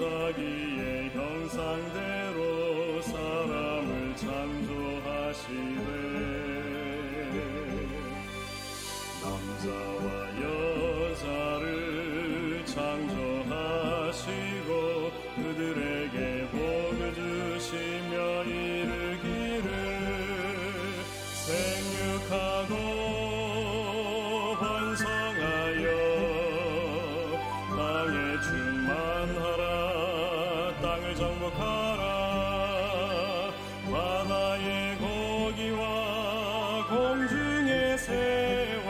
자기의 형상대로 사람을 창조하시되 남자와 여자를 창조하시고 그들에게 복을 주시며 이르기를 생육하고 번성하여 땅에 충만하라 땅을 정복하라 바다의 고기와 공중의 새와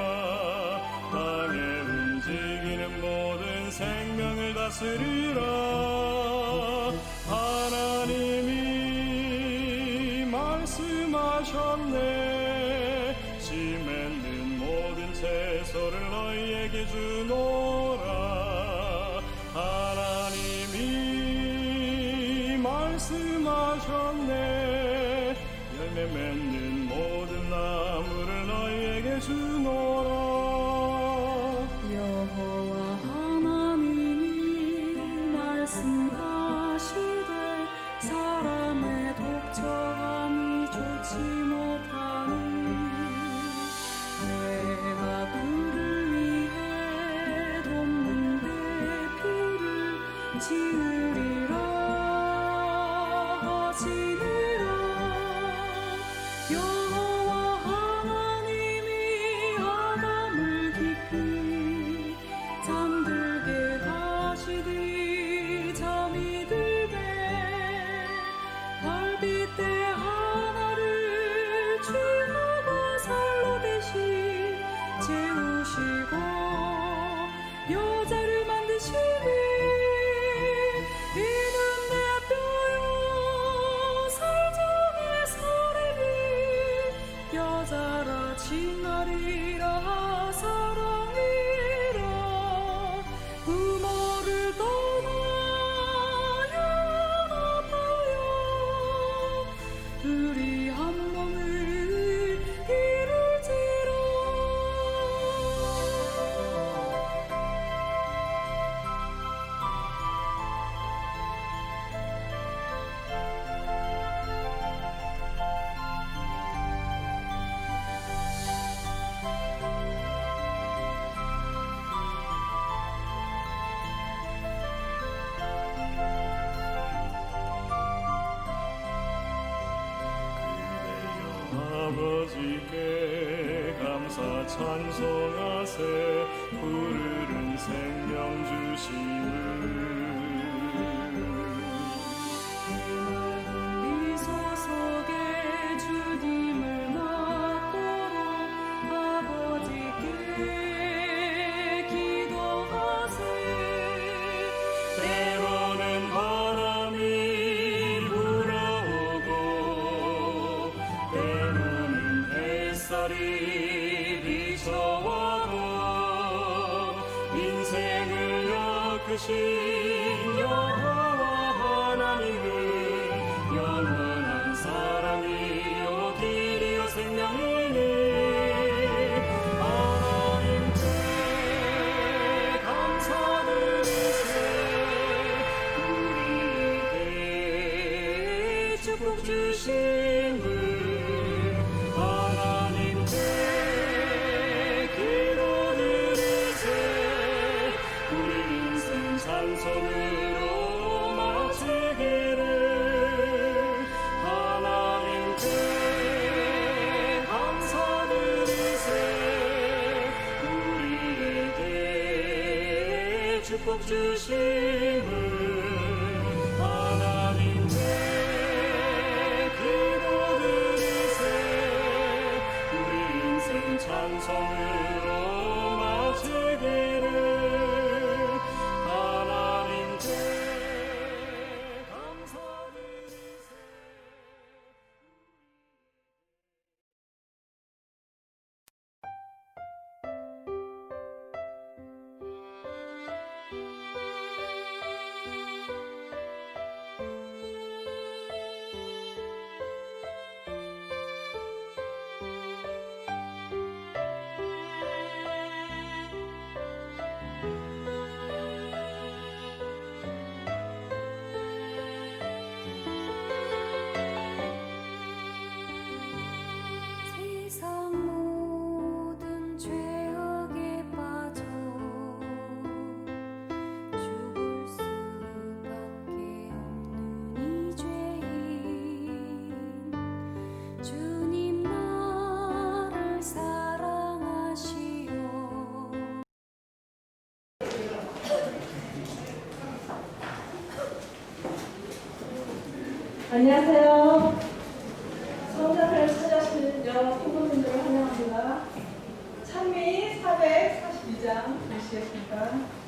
땅에 움직이는 모든 생명을 다스리라 하나님이 말씀하셨네 씨 맺는 모든 채소를 너희에게 주노라 하나님이 말씀하셨네 열매 맺는 모든 나무를 너희에게 주노라 여호와 하나님이 말씀하시되 사람의 독처함이 좋지 못하니 내가 그를 위해 돕는 배필을 지으리라 하시니라 여호와 하나님이 아담을 깊이 잠들게 하시되 잠이 들되 별빛대 하나를 취하고 살로 대신 재우시고 여자를 만드시니 이는 내 뼈요 살 중에 살이니 여자라 칭하리라 사랑이라 부모를 떠나야 아파요 둘이 한 몸을 이룰지라 아버지께 감사 찬송하세 푸르른 생명 주심을 미소 속에 주님을 낳도록 아버지께 기도하세 때로는 바람이 불어오고 때로는 햇살이 비춰와도 인생을 엮으신 여호와 하나님은 영원한 사랑이요 길이요 생명이니 하나님께 감사드리세 우리에게 축복 주심을 하나님께 기도드리세 우리 인생 찬송으로 마치기를 하나님께 감사드리세 우리에게 축복 주심을 하나님께 기도드리세 우리 인생 찬송으로 마치기를 하나님께 감사드리세 안녕하세요. 성전을 찾아주신 여러 성도님들을 환영합니다. 찬미 442장 보시겠습니다.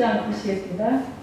장 보시겠습니다.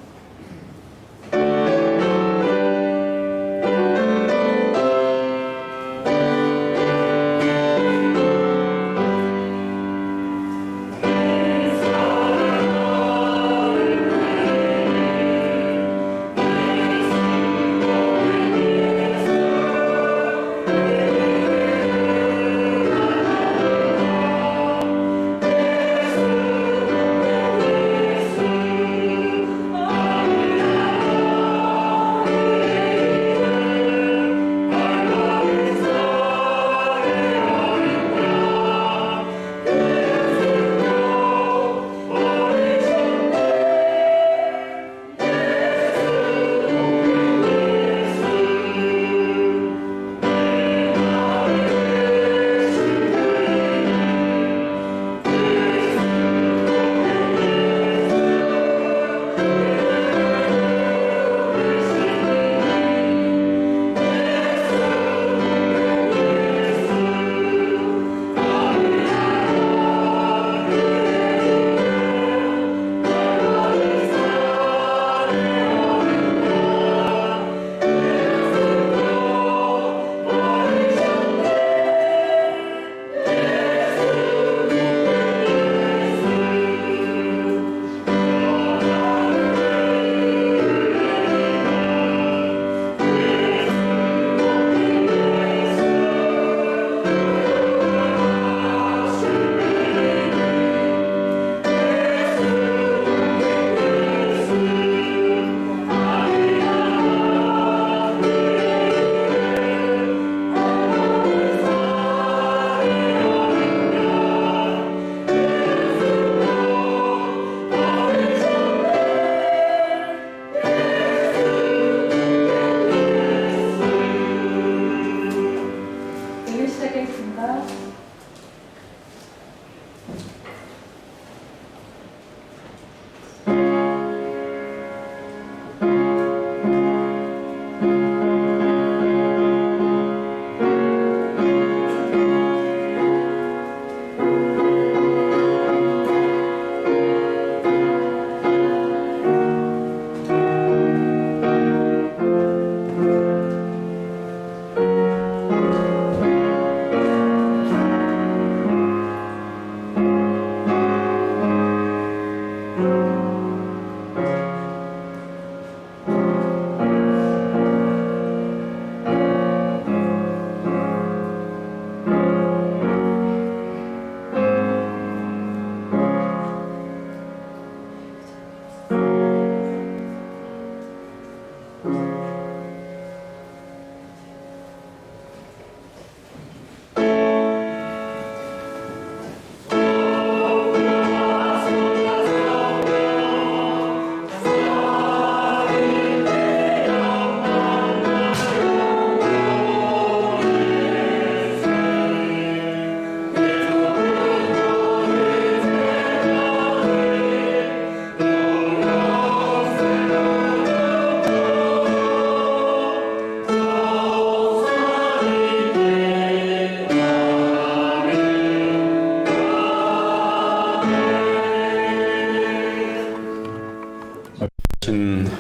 모시겠습니다.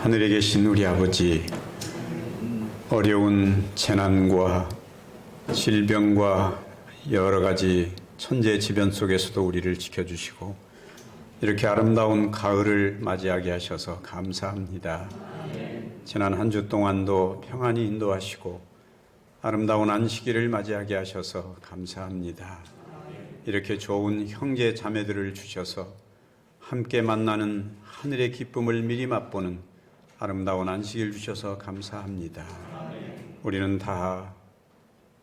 하늘에 계신 우리 아버지, 어려운 재난과 질병과 여러 가지 천재지변 속에서도 우리를 지켜주시고 이렇게 아름다운 가을을 맞이하게 하셔서 감사합니다. 지난 한 주 동안도 평안히 인도하시고 아름다운 안식일을 맞이하게 하셔서 감사합니다. 이렇게 좋은 형제 자매들을 주셔서 함께 만나는 하늘의 기쁨을 미리 맛보는 아름다운 안식일 주셔서 감사합니다. 우리는 다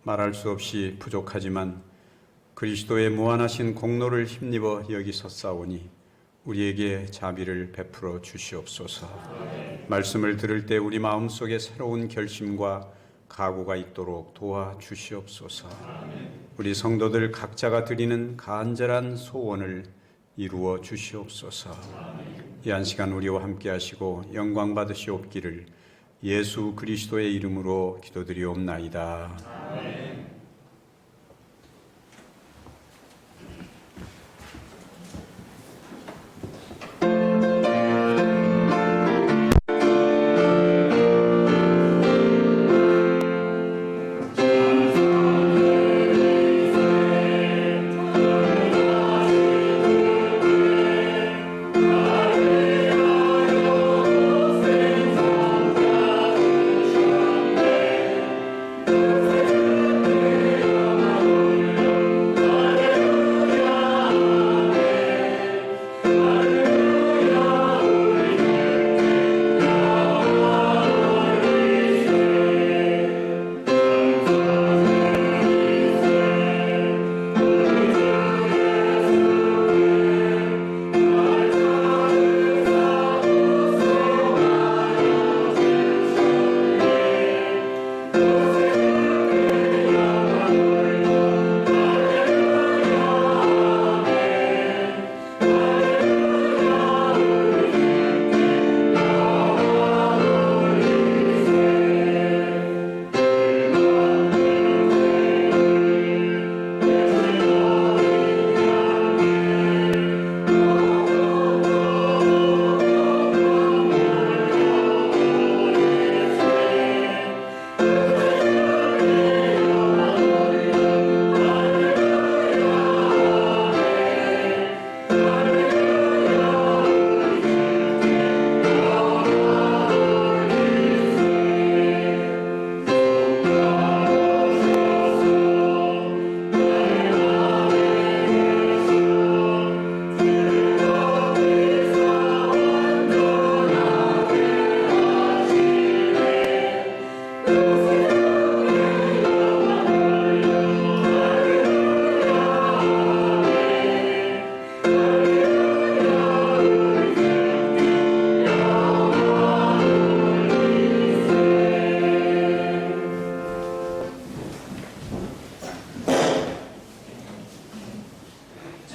말할 수 없이 부족하지만 그리스도의 무한하신 공로를 힘입어 여기 섰사오니 우리에게 자비를 베풀어 주시옵소서. 말씀을 들을 때 우리 마음속에 새로운 결심과 각오가 있도록 도와주시옵소서. 우리 성도들 각자가 드리는 간절한 소원을 이루어 주시옵소서. 이 한 시간 우리와 함께 하시고 영광 받으시옵기를 예수 그리스도의 이름으로 기도드리옵나이다.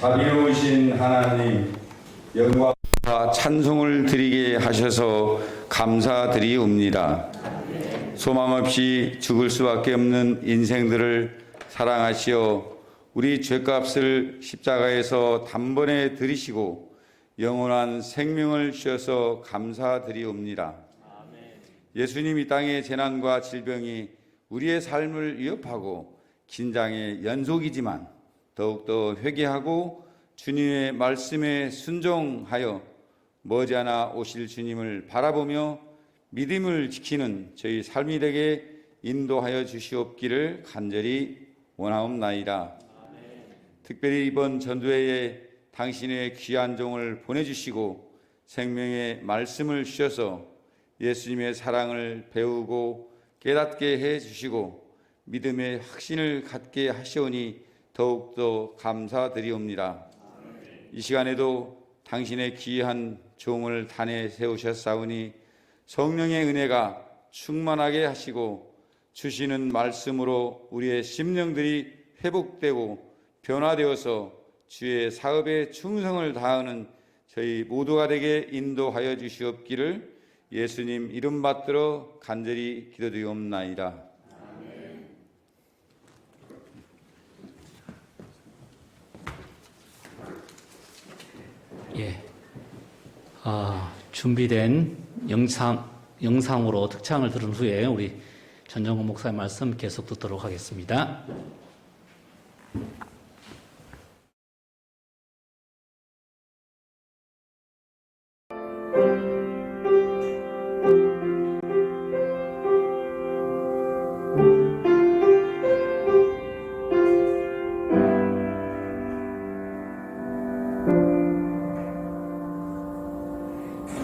자비로우신 하나님, 영광과 찬송을 드리게 하셔서 감사드리옵니다. 소망 없이 죽을 수밖에 없는 인생들을 사랑하시어 우리 죄값을 십자가에서 단번에 들이시고 영원한 생명을 주셔서 감사드리옵니다. 예수님 이 땅의 재난과 질병이 우리의 삶을 위협하고 긴장의 연속이지만 더욱더 회개하고 주님의 말씀에 순종하여 머지않아 오실 주님을 바라보며 믿음을 지키는 저희 삶이 되게 인도하여 주시옵기를 간절히 원하옵나이다. 특별히 이번 전도회에 당신의 귀한 종을 보내주시고 생명의 말씀을 주셔서 예수님의 사랑을 배우고 깨닫게 해주시고 믿음의 확신을 갖게 하시오니 더욱더 감사드리옵니다. 이 시간에도 당신의 귀한 종을 단에 세우셨사오니 성령의 은혜가 충만하게 하시고 주시는 말씀으로 우리의 심령들이 회복되고 변화되어서 주의 사업에 충성을 다하는 저희 모두가 되게 인도하여 주시옵기를 예수님 이름 받들어 간절히 기도드리옵나이다. 예, 준비된 영상으로 특창을 들은 후에 우리 전정훈 목사의 말씀 계속 듣도록 하겠습니다.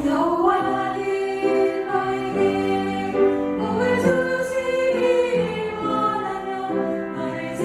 여호와는 너에게 복을 주시길 원하며 너를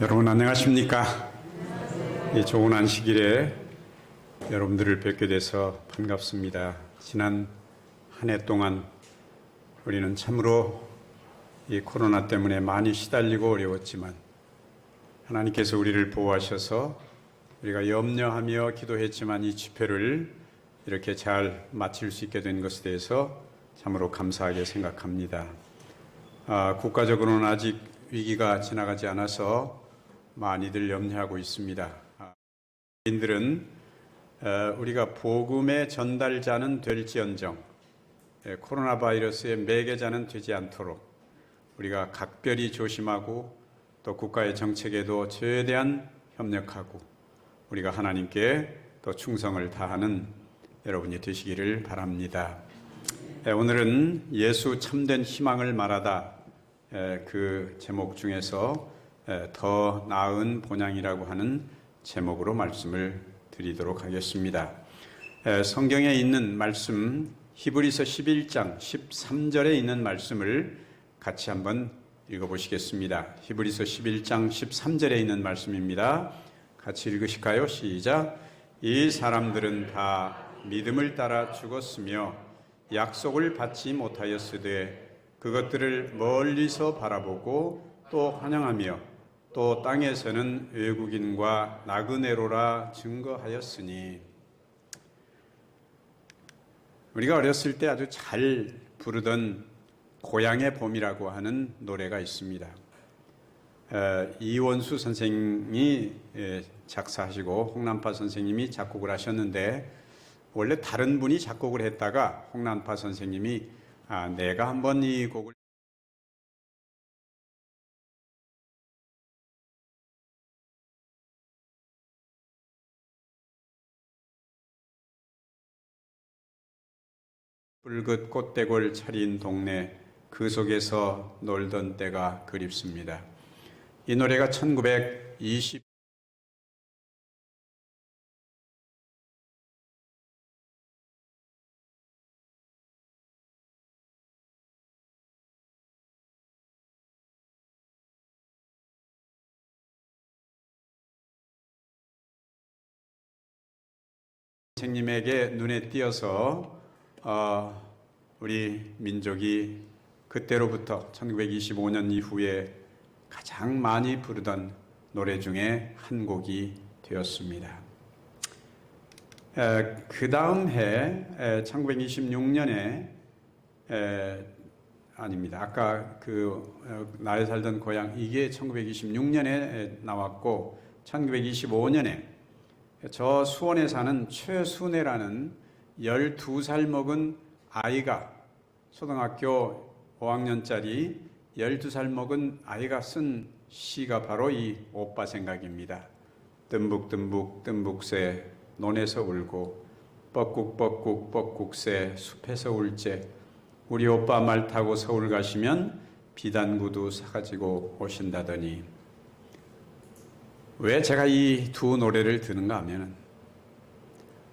여러분 안녕하십니까? 이 좋은 안식일에 여러분들을 뵙게 돼서 반갑습니다. 지난 한 해 동안 우리는 참으로 이 코로나 때문에 많이 시달리고 어려웠지만 하나님께서 우리를 보호하셔서 우리가 염려하며 기도했지만 이 집회를 이렇게 잘 마칠 수 있게 된 것에 대해서 참으로 감사하게 생각합니다. 국가적으로는 아직 위기가 지나가지 않아서 많이들 염려하고 있습니다. 인들은 우리가 복음의 전달자는 될지언정 코로나 바이러스의 매개자는 되지 않도록 우리가 각별히 조심하고 또 국가의 정책에도 최대한 협력하고 우리가 하나님께 또 충성을 다하는 여러분이 되시기를 바랍니다. 오늘은 예수 참된 희망을 말하다 그 제목 중에서 더 나은 본향이라고 하는 제목으로 말씀을 드리도록 하겠습니다. 성경에 있는 말씀 히브리서 11장 13절에 있는 말씀을 같이 한번 읽어보시겠습니다. 히브리서 11장 13절에 있는 말씀입니다. 같이 읽으실까요? 시작. 이 사람들은 다 믿음을 따라 죽었으며 약속을 받지 못하였으되 그것들을 멀리서 바라보고 또 환영하며 또 땅에서는 외국인과 나그네로라 증거하였으니. 우리가 어렸을 때 아주 잘 부르던 고향의 봄이라고 하는 노래가 있습니다. 이원수 선생님이 작사하시고 홍남파 선생님이 작곡을 하셨는데 원래 다른 분이 작곡을 했다가 홍남파 선생님이 내가 한번 이 곡을 붉은 꽃대골 차린 동네 그 속에서 놀던 때가 그립습니다. 이 노래가 1920 선생님에게 눈에 띄어서 우리 민족이 그때로부터 1925년 이후에 가장 많이 부르던 노래 중에 한 곡이 되었습니다. 그 다음 해 1926년에 아닙니다. 아까 나에 살던 고향 이게 1926년에 나왔고 1925년에 저 수원에 사는 최순애라는 12살 먹은 아이가 초등학교 5학년짜리 12살 먹은 아이가 쓴 시가 바로 이 오빠 생각입니다. 뜸북뜸북 뜸북새 논에서 울고 뻐꾹뻐꾹 뻐꾹새 숲에서 울제 우리 오빠 말 타고 서울 가시면 비단구두 사가지고 오신다더니. 왜 제가 이 두 노래를 드는가 하면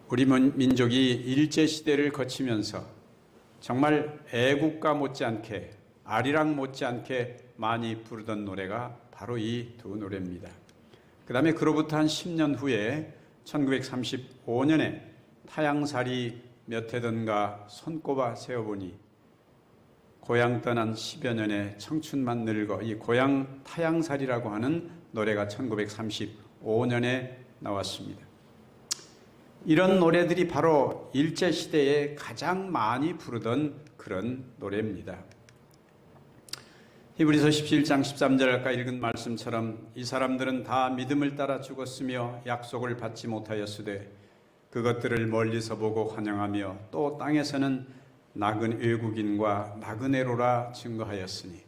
우리 민족이 일제시대를 거치면서 정말 애국가 못지않게 아리랑 못지않게 많이 부르던 노래가 바로 이 두 노래입니다. 그 다음에 그로부터 한 10년 후에 1935년에 타양살이 몇 해던가 손꼽아 세어보니 고향 떠난 10여 년의 청춘만 늙어 이 고향 타양살이라고 하는 노래가 1935년에 나왔습니다. 이런 노래들이 바로 일제시대에 가장 많이 부르던 그런 노래입니다. 히브리서 17장 13절 아까 읽은 말씀처럼 이 사람들은 다 믿음을 따라 죽었으며 약속을 받지 못하였으되 그것들을 멀리서 보고 환영하며 또 땅에서는 외국인과 나그네로라 증거하였으니.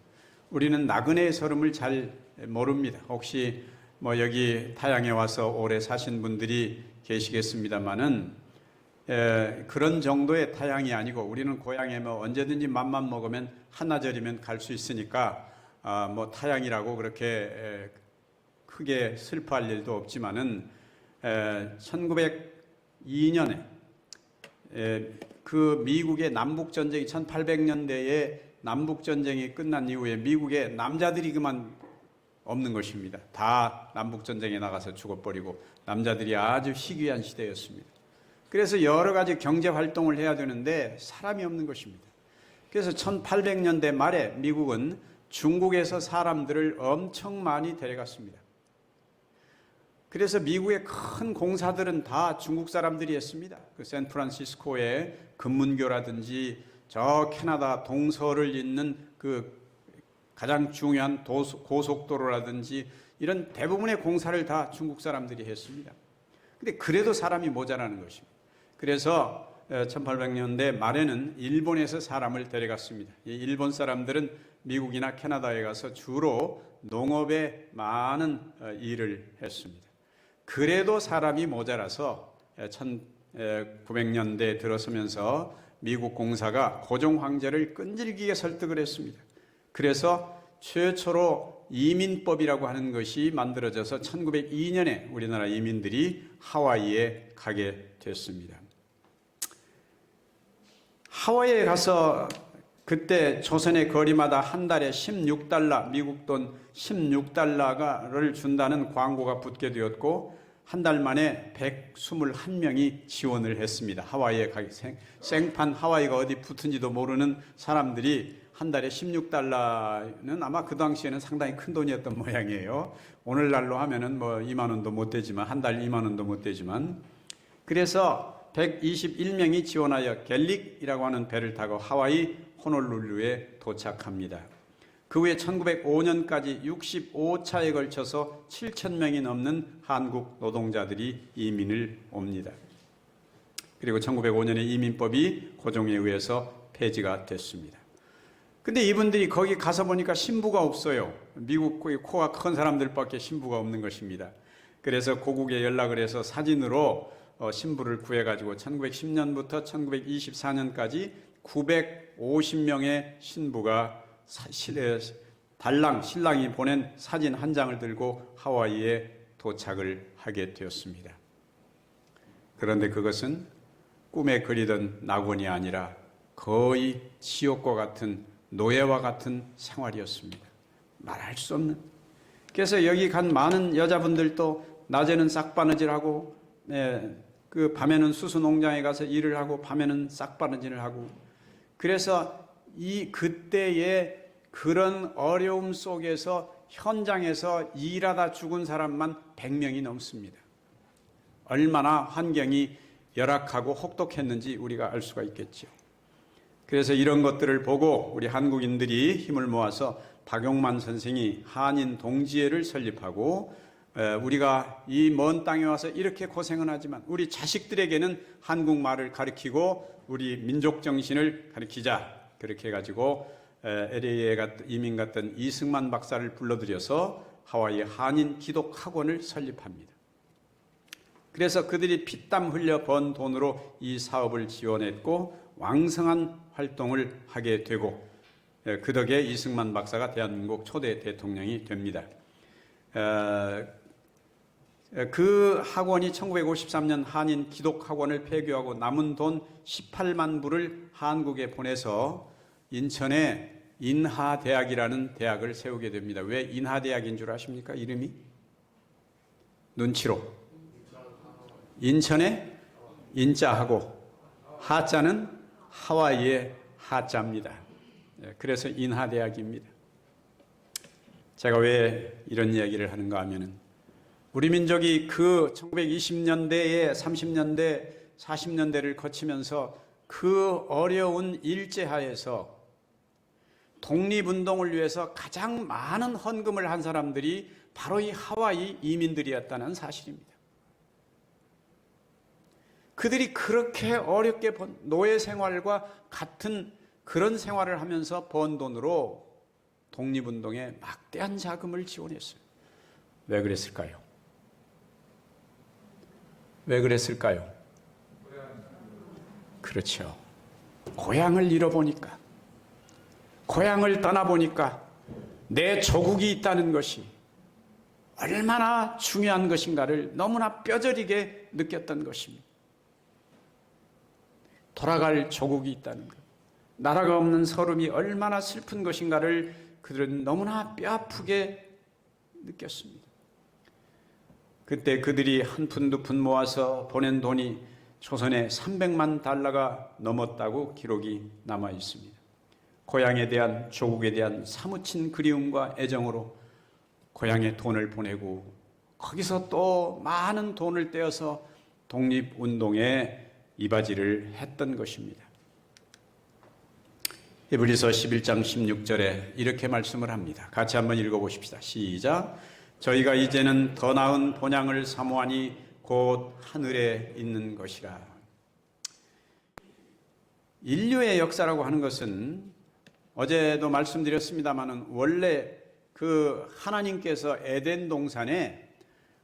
우리는 나그네의 서름을 잘 모릅니다. 혹시 여기 타양에 와서 오래 사신 분들이 계시겠습니다만은 그런 정도의 타양이 아니고 우리는 고향에 언제든지 맘만 먹으면 한나절이면 갈 수 있으니까 타양이라고 그렇게 크게 슬퍼할 일도 없지만은 1902년에 그 미국의 남북전쟁이 1800년대에 남북전쟁이 끝난 이후에 미국의 남자들이 그만 없는 것입니다. 다 남북전쟁에 나가서 죽어버리고 남자들이 아주 희귀한 시대였습니다. 그래서 여러 가지 경제활동을 해야 되는데 사람이 없는 것입니다. 그래서 1800년대 말에 미국은 중국에서 사람들을 엄청 많이 데려갔습니다. 그래서 미국의 큰 공사들은 다 중국 사람들이 했습니다. 그 샌프란시스코의 금문교라든지 저 캐나다 동서를 잇는 그 가장 중요한 고속도로라든지 이런 대부분의 공사를 다 중국 사람들이 했습니다. 근데 그래도 사람이 모자라는 것입니다. 그래서 1800년대 말에는 일본에서 사람을 데려갔습니다. 이 일본 사람들은 미국이나 캐나다에 가서 주로 농업에 많은 일을 했습니다. 그래도 사람이 모자라서 1900년대에 들어서면서 미국 공사가 고종 황제를 끈질기게 설득을 했습니다. 그래서 최초로 이민법이라고 하는 것이 만들어져서 1902년에 우리나라 이민들이 하와이에 가게 됐습니다. 하와이에 가서 그때 조선의 거리마다 한 달에 16달러, 미국 돈 16달러를 준다는 광고가 붙게 되었고 한 달 만에 121명이 지원을 했습니다. 하와이에 가기 생판 하와이가 어디 붙은지도 모르는 사람들이 한 달에 16달러는 아마 그 당시에는 상당히 큰 돈이었던 모양이에요. 오늘날로 하면은 뭐 2만 원도 못 되지만 한 달 2만 원도 못 되지만 그래서 121명이 지원하여 갤릭이라고 하는 배를 타고 하와이 호놀룰루에 도착합니다. 그 후에 1905년까지 65차에 걸쳐서 7,000명이 넘는 한국 노동자들이 이민을 옵니다. 그리고 1905년에 이민법이 고종에 의해서 폐지가 됐습니다. 근데 이분들이 거기 가서 보니까 신부가 없어요. 미국 코가 큰 사람들밖에 신부가 없는 것입니다. 그래서 고국에 연락을 해서 사진으로 신부를 구해가지고 1910년부터 1924년까지 950명의 신부가 달랑 신랑이 보낸 사진 한 장을 들고 하와이에 도착을 하게 되었습니다. 그런데 그것은 꿈에 그리던 낙원이 아니라 거의 지옥과 같은 노예와 같은 생활이었습니다. 말할 수 없는. 그래서 여기 간 많은 여자분들도 낮에는 싹바느질하고 그 밤에는 수수 농장에 가서 일을 하고 밤에는 싹바느질을 하고 그래서 이 그때의 그런 어려움 속에서 현장에서 일하다 죽은 사람만 100명이 넘습니다. 얼마나 환경이 열악하고 혹독했는지 우리가 알 수가 있겠죠. 그래서 이런 것들을 보고 우리 한국인들이 힘을 모아서 박용만 선생이 한인 동지회를 설립하고 우리가 이 먼 땅에 와서 이렇게 고생은 하지만 우리 자식들에게는 한국말을 가르치고 우리 민족 정신을 가르치자. 그렇게 해가지고 LA에 이민 갔던 이승만 박사를 불러들여서 하와이 한인 기독 학원을 설립합니다. 그래서 그들이 피땀 흘려 번 돈으로 이 사업을 지원했고 왕성한 활동을 하게 되고 그 덕에 이승만 박사가 대한민국 초대 대통령이 됩니다. 그 학원이 1953년 한인 기독학원을 폐교하고 남은 돈 18만 불을 한국에 보내서 인천에 인하대학이라는 대학을 세우게 됩니다. 왜 인하대학인 줄 아십니까? 이름이? 눈치로. 인천에 인자하고 하자는 하와이의 하자입니다. 그래서 인하대학입니다. 제가 왜 이런 이야기를 하는가 하면은 우리 민족이 그 1920년대에 30년대, 40년대를 거치면서 그 어려운 일제하에서 독립운동을 위해서 가장 많은 헌금을 한 사람들이 바로 이 하와이 이민들이었다는 사실입니다. 그들이 그렇게 어렵게 번 노예 생활과 같은 그런 생활을 하면서 번 돈으로 독립운동에 막대한 자금을 지원했어요. 왜 그랬을까요? 왜 그랬을까요? 그렇죠. 고향을 잃어보니까, 고향을 떠나보니까 내 조국이 있다는 것이 얼마나 중요한 것인가를 너무나 뼈저리게 느꼈던 것입니다. 돌아갈 조국이 있다는 것, 나라가 없는 서름이 얼마나 슬픈 것인가를 그들은 너무나 뼈아프게 느꼈습니다. 그때 그들이 한 푼 두 푼 모아서 보낸 돈이 조선에 300만 달러가 넘었다고 기록이 남아 있습니다. 고향에 대한, 조국에 대한 사무친 그리움과 애정으로 고향에 돈을 보내고 거기서 또 많은 돈을 떼어서 독립운동에 이바지를 했던 것입니다. 히브리서 11장 16절에 이렇게 말씀을 합니다. 같이 한번 읽어보십시다. 시작. 저희가 이제는 더 나은 본향을 사모하니 곧 하늘에 있는 것이라. 인류의 역사라고 하는 것은 어제도 말씀드렸습니다마는 원래 그 하나님께서 에덴 동산에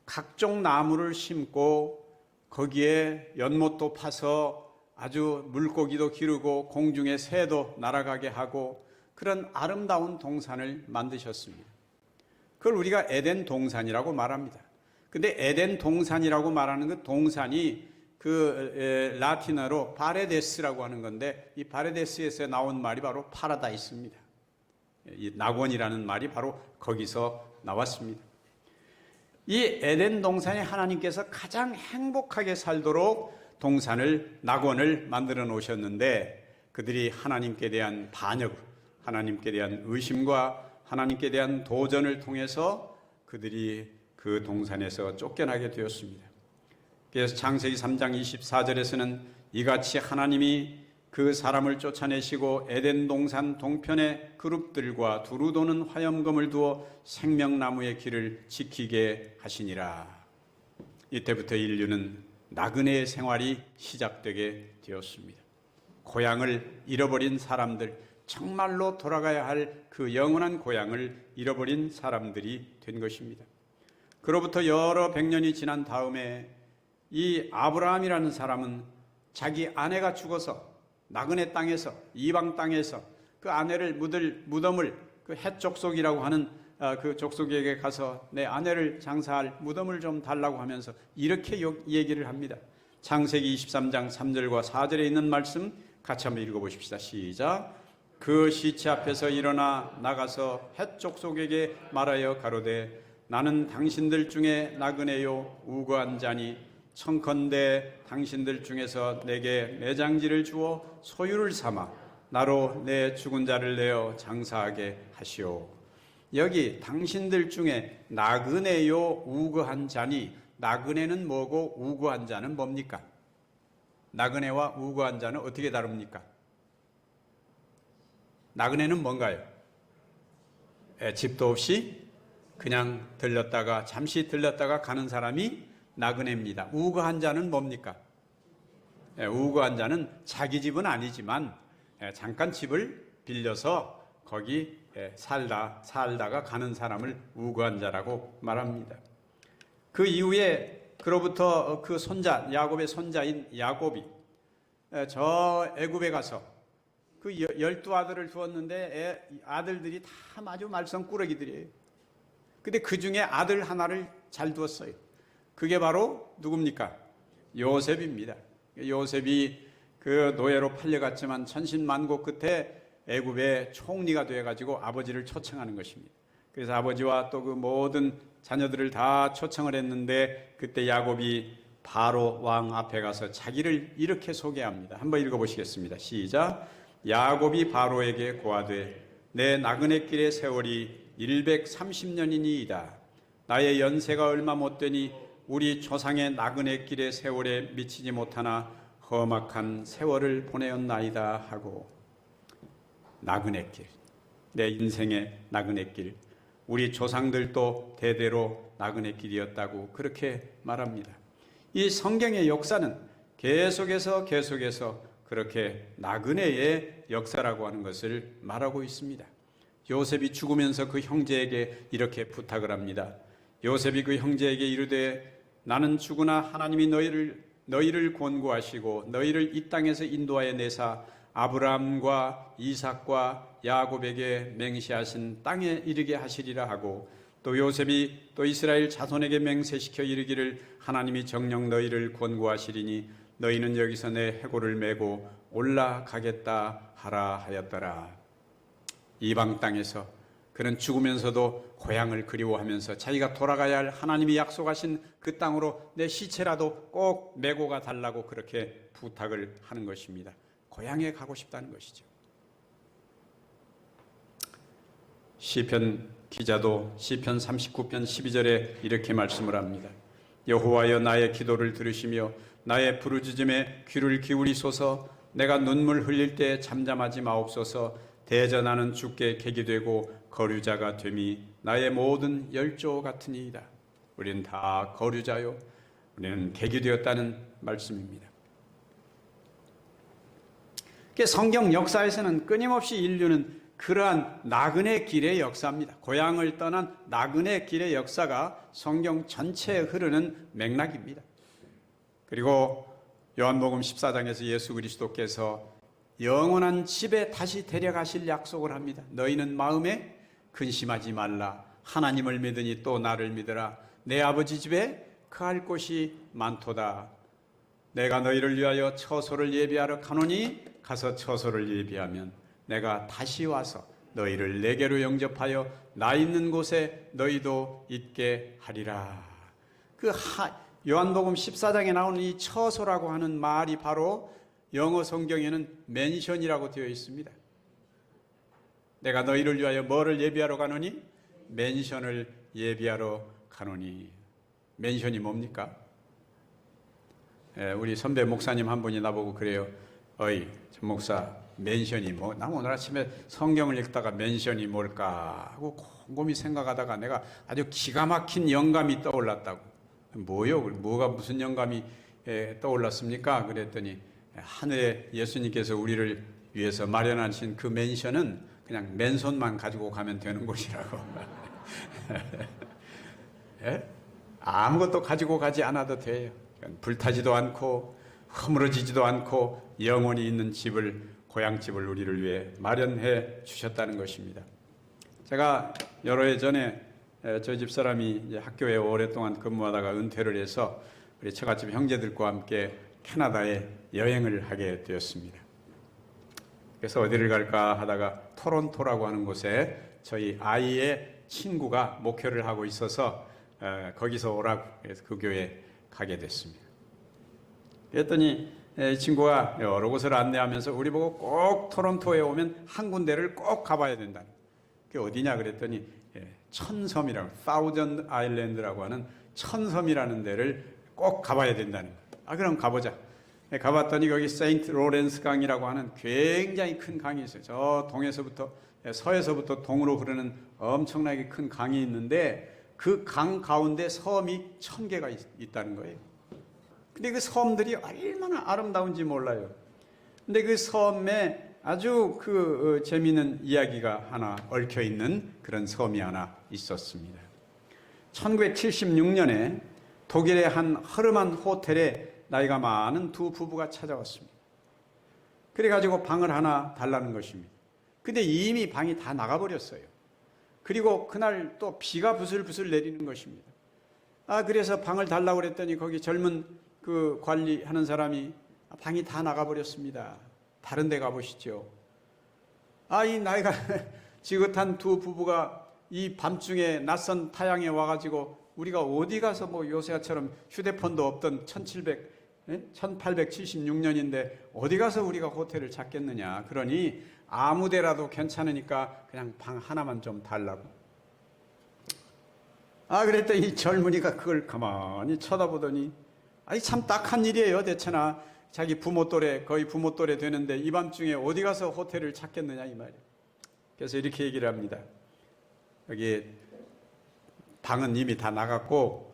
각종 나무를 심고 거기에 연못도 파서 아주 물고기도 기르고 공중에 새도 날아가게 하고 그런 아름다운 동산을 만드셨습니다. 그걸 우리가 에덴 동산이라고 말합니다. 근데 에덴 동산이라고 말하는 그 동산이 그 라틴어로 파레데스라고 하는 건데 이 파레데스에서 나온 말이 바로 파라다이스입니다. 이 낙원이라는 말이 바로 거기서 나왔습니다. 이 에덴 동산에 하나님께서 가장 행복하게 살도록 동산을, 낙원을 만들어 놓으셨는데 그들이 하나님께 대한 반역, 하나님께 대한 의심과 하나님께 대한 도전을 통해서 그들이 그 동산에서 쫓겨나게 되었습니다. 그래서 창세기 3장 24절에서는 이같이 하나님이 그 사람을 쫓아내시고 에덴 동산 동편에 그룹들과 두루 도는 화염검을 두어 생명나무의 길을 지키게 하시니라. 이때부터 인류는 나그네의 생활이 시작되게 되었습니다. 고향을 잃어버린 사람들, 정말로 돌아가야 할 그 영원한 고향을 잃어버린 사람들이 된 것입니다. 그로부터 여러 백년이 지난 다음에 이 아브라함이라는 사람은 자기 아내가 죽어서 나그네 땅에서, 이방 땅에서 그 아내를 묻을 무덤을 그 헷 족속이라고 하는 그 족속에게 가서 내 아내를 장사할 무덤을 좀 달라고 하면서 이렇게 얘기를 합니다. 창세기 23장 3절과 4절에 있는 말씀 같이 한번 읽어보십시다. 시작. 그 시체 앞에서 일어나 나가서 헷 족속에게 말하여 가로되 나는 당신들 중에 나그네요 우거한 자니 청컨대 당신들 중에서 내게 매장지를 주어 소유를 삼아 나로 내 죽은 자를 내어 장사하게 하시오. 여기 당신들 중에 나그네요 우거한 자니, 나그네는 뭐고 우거한 자는 뭡니까? 나그네와 우거한 자는 어떻게 다릅니까? 나그네는 뭔가요? 집도 없이 그냥 들렀다가 잠시 들렀다가 가는 사람이 나그네입니다. 우거한 자는 뭡니까? 우거한 자는 자기 집은 잠깐 집을 빌려서 거기 살다가 가는 사람을 우거한 자라고 말합니다. 그 이후에 그로부터 그 손자 야곱의 손자인 야곱이 저 애굽에 가서 그 12아들을 두었는데 아들들이 다 아주 말썽꾸러기들이에요. 근데 그 중에 아들 하나를 잘 두었어요. 그게 바로 누굽니까? 요셉입니다. 요셉이 그 노예로 팔려갔지만 천신만고 끝에 애굽의 총리가 되어가지고 아버지를 초청하는 것입니다. 그래서 아버지와 또 그 모든 자녀들을 다 초청을 했는데 그때 야곱이 바로 왕 앞에 가서 자기를 이렇게 소개합니다. 한번 읽어보시겠습니다. 시작. 야곱이 바로에게 고하되 내 나그네 길의 세월이 130년이니이다. 나의 연세가 얼마 못되니 우리 조상의 나그네 길의 세월에 미치지 못하나 험악한 세월을 보내었나이다 하고 나그네 길, 내 인생의 나그네 길, 우리 조상들도 대대로 나그네 길이었다고 그렇게 말합니다. 이 성경의 역사는 계속해서 그렇게 나그네의 역사라고 하는 것을 말하고 있습니다. 요셉이 죽으면서 그 형제에게 이렇게 부탁을 합니다. 요셉이 그 형제에게 이르되 나는 죽으나 하나님이 너희를 권고하시고 너희를 이 땅에서 인도하여 내사 아브라함과 이삭과 야곱에게 맹세하신 땅에 이르게 하시리라 하고 또 요셉이 또 이스라엘 자손에게 맹세시켜 이르기를 하나님이 정녕 너희를 권고하시리니 너희는 여기서 내 해골을 메고 올라가겠다 하라 하였더라. 이방 땅에서 그는 죽으면서도 고향을 그리워하면서 자기가 돌아가야 할 하나님이 약속하신 그 땅으로 내 시체라도 꼭 메고 가 달라고 그렇게 부탁을 하는 것입니다. 고향에 가고 싶다는 것이죠. 시편 기자도 시편 39편 12절에 이렇게 말씀을 합니다. 여호와여 나의 기도를 들으시며 나의 부르짖음에 귀를 기울이소서. 내가 눈물 흘릴 때 잠잠하지 마옵소서. 대전하는 주께 객이 되고 거류자가 됨이 나의 모든 열조 같으니이다. 우리는 다 거류자요, 우리는 객이 되었다는 말씀입니다. 성경 역사에서는 끊임없이 인류는 그러한 나그네 길의 역사입니다. 고향을 떠난 나그네 길의 역사가 성경 전체에 흐르는 맥락입니다. 그리고 요한복음 14장에서 예수 그리스도께서 영원한 집에 다시 데려가실 약속을 합니다. 너희는 마음에 근심하지 말라. 하나님을 믿으니 또 나를 믿으라. 내 아버지 집에 거할 곳이 많도다. 내가 너희를 위하여 처소를 예비하러 가노니 가서 처소를 예비하면 내가 다시 와서 너희를 내게로 영접하여 나 있는 곳에 너희도 있게 하리라. 요한복음 14장에 나오는 이 처소라고 하는 말이 바로 영어 성경에는 맨션이라고 되어 있습니다. 내가 너희를 위하여 뭐를 예비하러 가노니? 맨션을 예비하러 가노니. 맨션이 뭡니까? 우리 선배 목사님 한 분이 나보고 그래요. 어이, 전 목사, 맨션이 뭐? 나 오늘 아침에 성경을 읽다가 맨션이 뭘까 하고 곰곰이 생각하다가 내가 아주 기가 막힌 영감이 떠올랐다고. 뭐요? 뭐가 무슨 영감이 떠올랐습니까? 그랬더니 하늘에 예수님께서 우리를 위해서 마련하신 그 맨션은 그냥 맨손만 가지고 가면 되는 곳이라고. 예? 아무것도 가지고 가지 않아도 돼요. 불타지도 않고 허물어지지도 않고 영원히 있는 집을, 고향집을 우리를 위해 마련해 주셨다는 것입니다. 제가 여러 해 전에 저희 집사람이 이제 학교에 오랫동안 근무하다가 은퇴를 해서 우리 처갓집 형제들과 함께 캐나다에 여행을 하게 되었습니다. 그래서 어디를 갈까 하다가 토론토라고 하는 곳에 저희 아이의 친구가 목회를 하고 있어서 거기서 오라고 해서 그 교회에 가게 됐습니다. 그랬더니 이 친구가 여러 곳을 안내하면서 우리 보고 꼭 토론토에 오면 한 군데를 꼭 가봐야 된다는. 그게 어디냐 그랬더니 천섬이라고, 사우전 아일랜드라고 하는 천섬이라는 데를 꼭 가봐야 된다는 거예요. 그럼 가보자. 가봤더니 거기 세인트 로렌스 강이라고 하는 굉장히 큰 강이 있어요. 저 동에서부터 서에서부터 동으로 흐르는 엄청나게 큰 강이 있는데 그 강 가운데 섬이 1000개가 있다는 거예요. 근데 그 섬들이 얼마나 아름다운지 몰라요. 근데 그 섬에 아주 재미있는 이야기가 하나 얽혀 있는 그런 섬이 하나 있었습니다. 1976년에 독일의 한 허름한 호텔에 나이가 많은 두 부부가 찾아왔습니다. 그래가지고 방을 하나 달라는 것입니다. 근데 이미 방이 다 나가버렸어요. 그리고 그날 또 비가 부슬부슬 내리는 것입니다. 그래서 방을 달라고 그랬더니 거기 젊은 그 관리하는 사람이 방이 다 나가버렸습니다. 다른 데 가보시죠. 이 나이가 지긋한 두 부부가 이 밤중에 낯선 타양에 와가지고 우리가 어디 가서 뭐 요새처럼 휴대폰도 없던 1876년인데 어디 가서 우리가 호텔을 찾겠느냐. 그러니 아무 데라도 괜찮으니까 그냥 방 하나만 좀 달라고. 그랬더니 이 젊은이가 그걸 가만히 쳐다보더니 참 딱한 일이에요. 대체나 자기 부모 또래, 거의 부모 또래 되는데 이 밤중에 어디 가서 호텔을 찾겠느냐 이 말이에요. 그래서 이렇게 얘기를 합니다. 여기 방은 이미 다 나갔고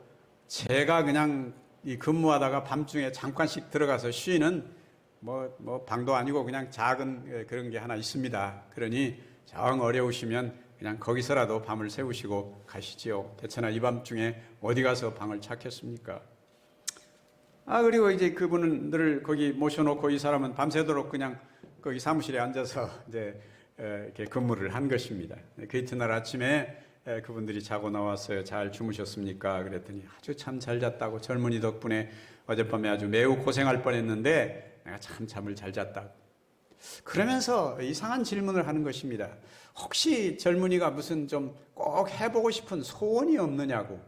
제가 그냥 이 근무하다가 밤중에 잠깐씩 들어가서 쉬는 뭐 방도 아니고 그냥 작은 그런 게 하나 있습니다. 그러니 정 어려우시면 그냥 거기서라도 밤을 새우시고 가시지요. 대체나 이 밤중에 어디 가서 방을 찾겠습니까? 그리고 이제 그분을 거기 모셔놓고 이 사람은 밤새도록 그냥 거기 사무실에 앉아서 이제 이렇게 근무를 한 것입니다. 그 이튿날 아침에 그분들이 자고 나왔어요. 잘 주무셨습니까? 그랬더니 아주 참 잘 잤다고. 젊은이 덕분에 어젯밤에 아주 매우 고생할 뻔했는데 내가 참 잠을 잘 잤다고. 그러면서 이상한 질문을 하는 것입니다. 혹시 젊은이가 무슨 좀 꼭 해보고 싶은 소원이 없느냐고.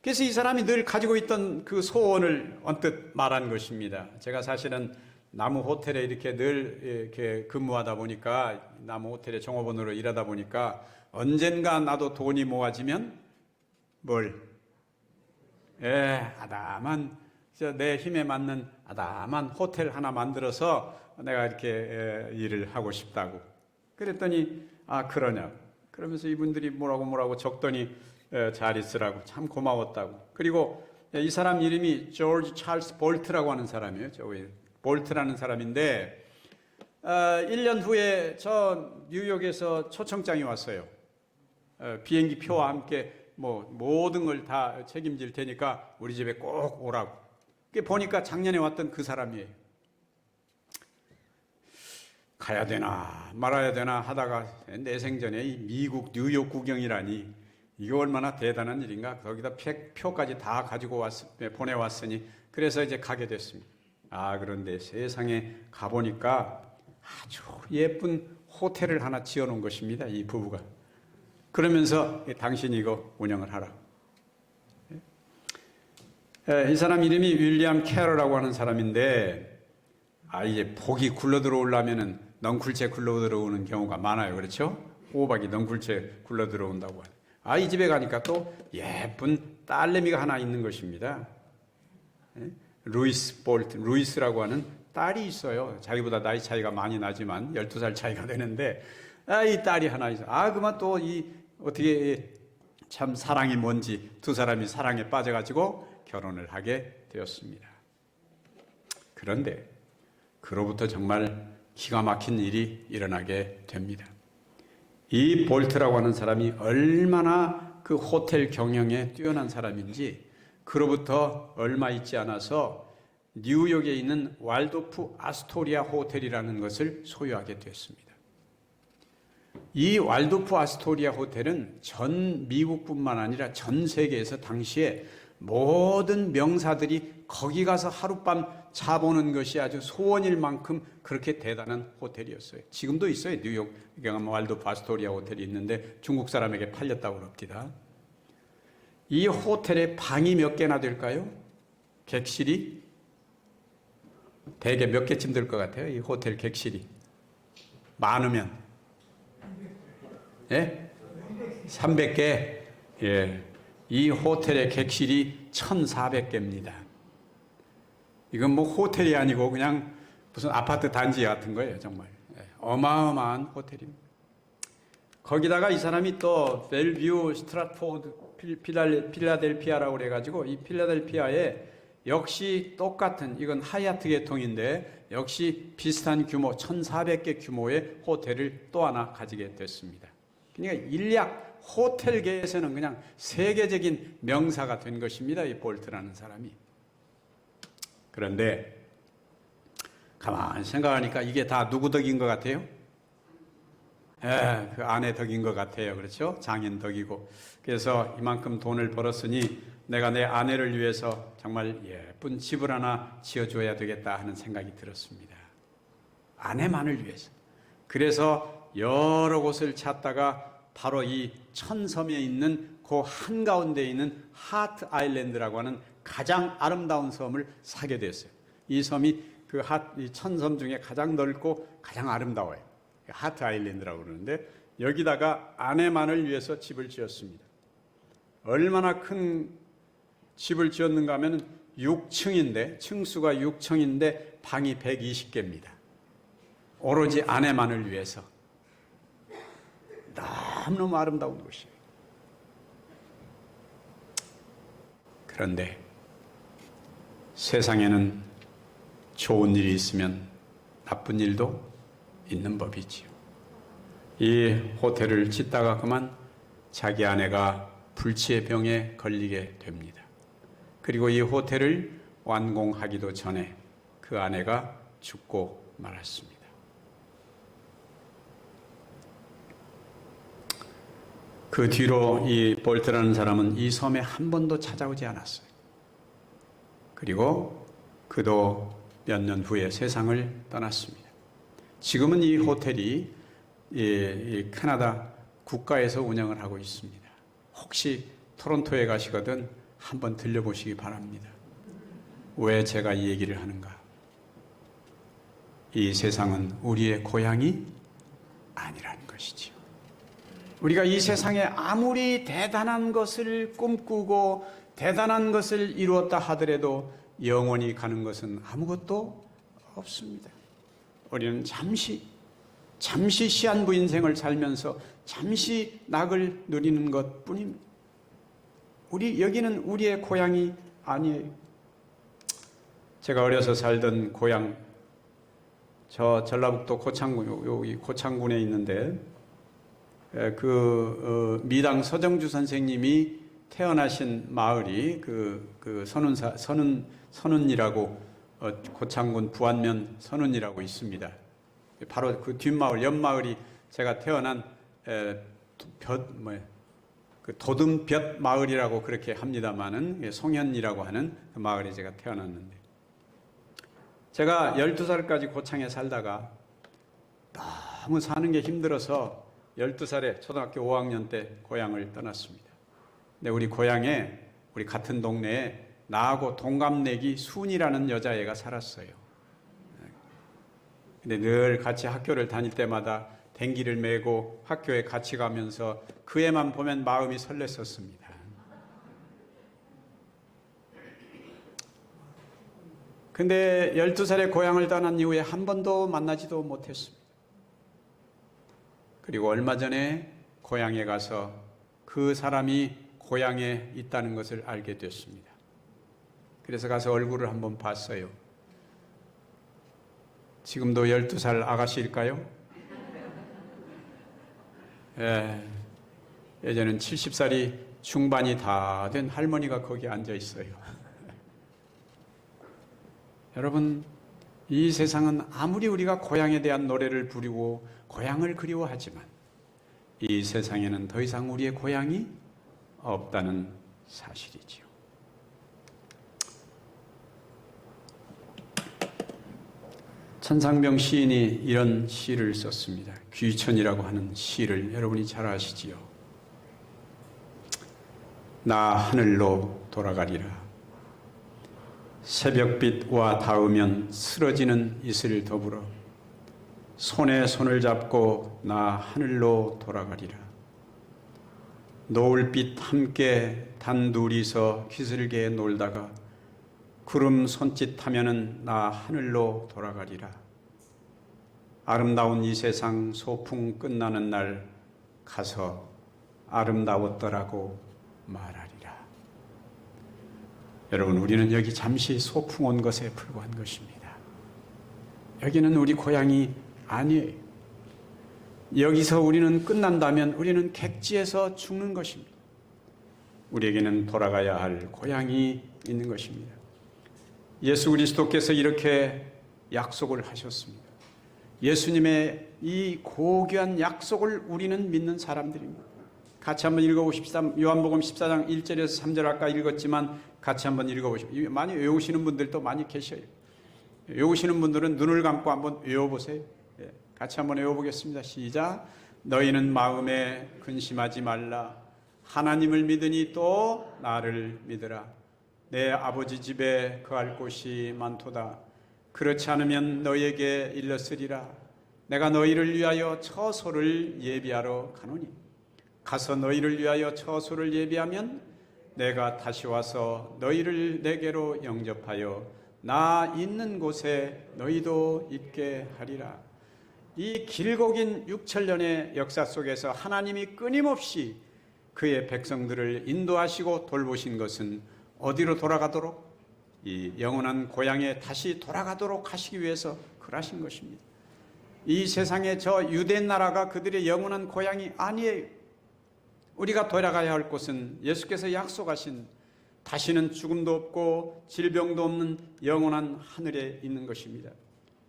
그래서 이 사람이 늘 가지고 있던 그 소원을 언뜻 말한 것입니다. 제가 사실은 나무 호텔에 이렇게 늘 이렇게 근무하다 보니까, 나무 호텔의 종업원으로 일하다 보니까 언젠가 나도 돈이 모아지면 아담한, 내 힘에 맞는 아담한 호텔 하나 만들어서 내가 이렇게 일을 하고 싶다고. 그랬더니 그러냐고. 그러면서 이분들이 뭐라고 적더니 잘 있으라고, 참 고마웠다고. 그리고 이 사람 이름이 조지 찰스 볼트라고 하는 사람이에요. 볼트라는 사람인데 1년 후에 저 뉴욕에서 초청장이 왔어요. 비행기 표와 함께 모든 걸 다 책임질 테니까 우리 집에 꼭 오라고. 보니까 작년에 왔던 그 사람이에요. 가야 되나 말아야 되나 하다가 내 생전에 이 미국 뉴욕 구경이라니 이게 얼마나 대단한 일인가. 거기다 표까지 다 가지고 보내왔으니 그래서 이제 가게 됐습니다. 그런데 세상에 가보니까 아주 예쁜 호텔을 하나 지어놓은 것입니다. 이 부부가. 그러면서 당신이 이거 운영을 하라고. 이 사람 이름이 윌리엄 캐럴이라고 하는 사람인데 이제 복이 굴러 들어오려면은 넝쿨째 굴러 들어오는 경우가 많아요. 그렇죠? 호박이 넝쿨째 굴러 들어온다고 하네. 이 집에 가니까 또 예쁜 딸내미가 하나 있는 것입니다. 루이스 볼트, 루이스라고 하는 딸이 있어요. 자기보다 나이 차이가 많이 나지만 12살 차이가 되는데 이 딸이 하나 있어. 그만 또 어떻게 참 사랑이 뭔지 두 사람이 사랑에 빠져가지고 결혼을 하게 되었습니다. 그런데 그로부터 정말 기가 막힌 일이 일어나게 됩니다. 이 볼트라고 하는 사람이 얼마나 그 호텔 경영에 뛰어난 사람인지 그로부터 얼마 있지 않아서 뉴욕에 있는 왈도프 아스토리아 호텔이라는 것을 소유하게 됐습니다. 이 왈도프 아스토리아 호텔은 전 미국뿐만 아니라 전 세계에서 당시에 모든 명사들이 거기 가서 하룻밤 자보는 것이 아주 소원일 만큼 그렇게 대단한 호텔이었어요. 지금도 있어요. 뉴욕 왈도프 아스토리아 호텔이 있는데 중국 사람에게 팔렸다고 그럽니다. 이 호텔에 방이 몇 개나 될까요? 객실이? 대개 몇 개쯤 될 것 같아요? 이 호텔 객실이. 많으면? 300개? 이 호텔의 객실이 1,400개입니다. 이건 호텔이 아니고 그냥 무슨 아파트 단지 같은 거예요, 정말. 어마어마한 호텔입니다. 거기다가 이 사람이 또 벨뷰 스트라포드 필라델피아라고 그래가지고 이 필라델피아에 역시 똑같은, 이건 하얏트 계통인데 역시 비슷한 규모 1,400개 규모의 호텔을 또 하나 가지게 됐습니다. 그러니까 일약 호텔계에서는 그냥 세계적인 명사가 된 것입니다. 이 볼트라는 사람이. 그런데 가만히 생각하니까 이게 다 누구 덕인 것 같아요? 그 아내 덕인 것 같아요. 그렇죠? 장인 덕이고. 그래서 이만큼 돈을 벌었으니 내가 내 아내를 위해서 정말 예쁜 집을 하나 지어줘야 되겠다 하는 생각이 들었습니다. 아내만을 위해서. 그래서 여러 곳을 찾다가 바로 이 천섬에 있는 그 한가운데 있는 하트 아일랜드라고 하는 가장 아름다운 섬을 사게 됐어요. 이 섬이 이 천섬 중에 가장 넓고 가장 아름다워요. 하트 아일랜드라고 그러는데 여기다가 아내만을 위해서 집을 지었습니다. 얼마나 큰 집을 지었는가 하면 6층인데 층수가 6층인데 방이 120개입니다. 오로지 아내만을 위해서. 너무너무 아름다운 곳이에요. 그런데 세상에는 좋은 일이 있으면 나쁜 일도 있는 법이지요. 이 호텔을 짓다가 그만 자기 아내가 불치의 병에 걸리게 됩니다. 그리고 이 호텔을 완공하기도 전에 그 아내가 죽고 말았습니다. 그 뒤로 이 볼트라는 사람은 이 섬에 한 번도 찾아오지 않았어요. 그리고 그도 몇 년 후에 세상을 떠났습니다. 지금은 이 호텔이 이 캐나다 국가에서 운영을 하고 있습니다. 혹시 토론토에 가시거든 한번 들려보시기 바랍니다. 왜 제가 이 얘기를 하는가? 이 세상은 우리의 고향이 아니라는 것이지요. 우리가 이 세상에 아무리 대단한 것을 꿈꾸고 대단한 것을 이루었다 하더라도 영원히 가는 것은 아무것도 없습니다. 우리는 잠시 시한부 인생을 살면서 잠시 낙을 누리는 것 뿐입니다. 여기는 우리의 고향이 아니에요. 제가 어려서 살던 고향, 저 전라북도 고창군, 여기 고창군에 있는데, 미당 서정주 선생님이 태어나신 마을이 선운이라고, 고창군 부안면 선운이라고 있습니다. 바로 그 뒷마을, 옆마을이 제가 태어난 도듬볕 마을이라고 그렇게 합니다만은 송현이라고 하는 그 마을에 제가 태어났는데, 제가 12살까지 고창에 살다가 너무 사는 게 힘들어서 12살에 초등학교 5학년 때 고향을 떠났습니다. 근데 우리 고향에, 우리 같은 동네에 나하고 동갑내기 순이라는 여자애가 살았어요. 근데 늘 같이 학교를 다닐 때마다 댕기를 메고 학교에 같이 가면서 그 애만 보면 마음이 설렜었습니다. 근데 12살에 고향을 떠난 이후에 한 번도 만나지도 못했습니다. 그리고 얼마 전에 고향에 가서 그 사람이 고향에 있다는 것을 알게 됐습니다. 그래서 가서 얼굴을 한번 봤어요. 지금도 12살 아가씨일까요? 예전엔 70살이 중반이 다 된 할머니가 거기 앉아 있어요. 여러분, 이 세상은 아무리 우리가 고향에 대한 노래를 부르고 고향을 그리워하지만 이 세상에는 더 이상 우리의 고향이 없다는 사실이지요. 천상병 시인이 이런 시를 썼습니다. 귀천이라고 하는 시를 여러분이 잘 아시지요. 나 하늘로 돌아가리라. 새벽빛과 닿으면 쓰러지는 이슬 더불어 손에 손을 잡고 나 하늘로 돌아가리라. 노을빛 함께 단둘이서 기슬게 놀다가 구름 손짓하면은 나 하늘로 돌아가리라. 아름다운 이 세상 소풍 끝나는 날 가서 아름다웠더라고 말하리라. 여러분, 우리는 여기 잠시 소풍 온 것에 불과한 것입니다. 여기는 우리 고향이 아니에요. 여기서 우리는 끝난다면 우리는 객지에서 죽는 것입니다. 우리에게는 돌아가야 할 고향이 있는 것입니다. 예수 그리스도께서 이렇게 약속을 하셨습니다. 예수님의 이 고귀한 약속을 우리는 믿는 사람들입니다. 같이 한번 읽어보십시다. 요한복음 14장 1절에서 3절 아까 읽었지만 같이 한번 읽어보십시오. 많이 외우시는 분들도 많이 계셔요. 외우시는 분들은 눈을 감고 한번 외워보세요. 같이 한번 외워보겠습니다. 시작. 너희는 마음에 근심하지 말라. 하나님을 믿으니 또 나를 믿으라. 내 아버지 집에 거할 곳이 많도다. 그렇지 않으면 너희에게 일렀으리라. 내가 너희를 위하여 처소를 예비하러 가노니 가서 너희를 위하여 처소를 예비하면 내가 다시 와서 너희를 내게로 영접하여 나 있는 곳에 너희도 있게 하리라. 이 길고 긴 6,000년의 역사 속에서 하나님이 끊임없이 그의 백성들을 인도하시고 돌보신 것은 어디로 돌아가도록? 이 영원한 고향에 다시 돌아가도록 하시기 위해서 그러신 것입니다. 이 세상에 저 유대 나라가 그들의 영원한 고향이 아니에요. 우리가 돌아가야 할 곳은 예수께서 약속하신 다시는 죽음도 없고 질병도 없는 영원한 하늘에 있는 것입니다.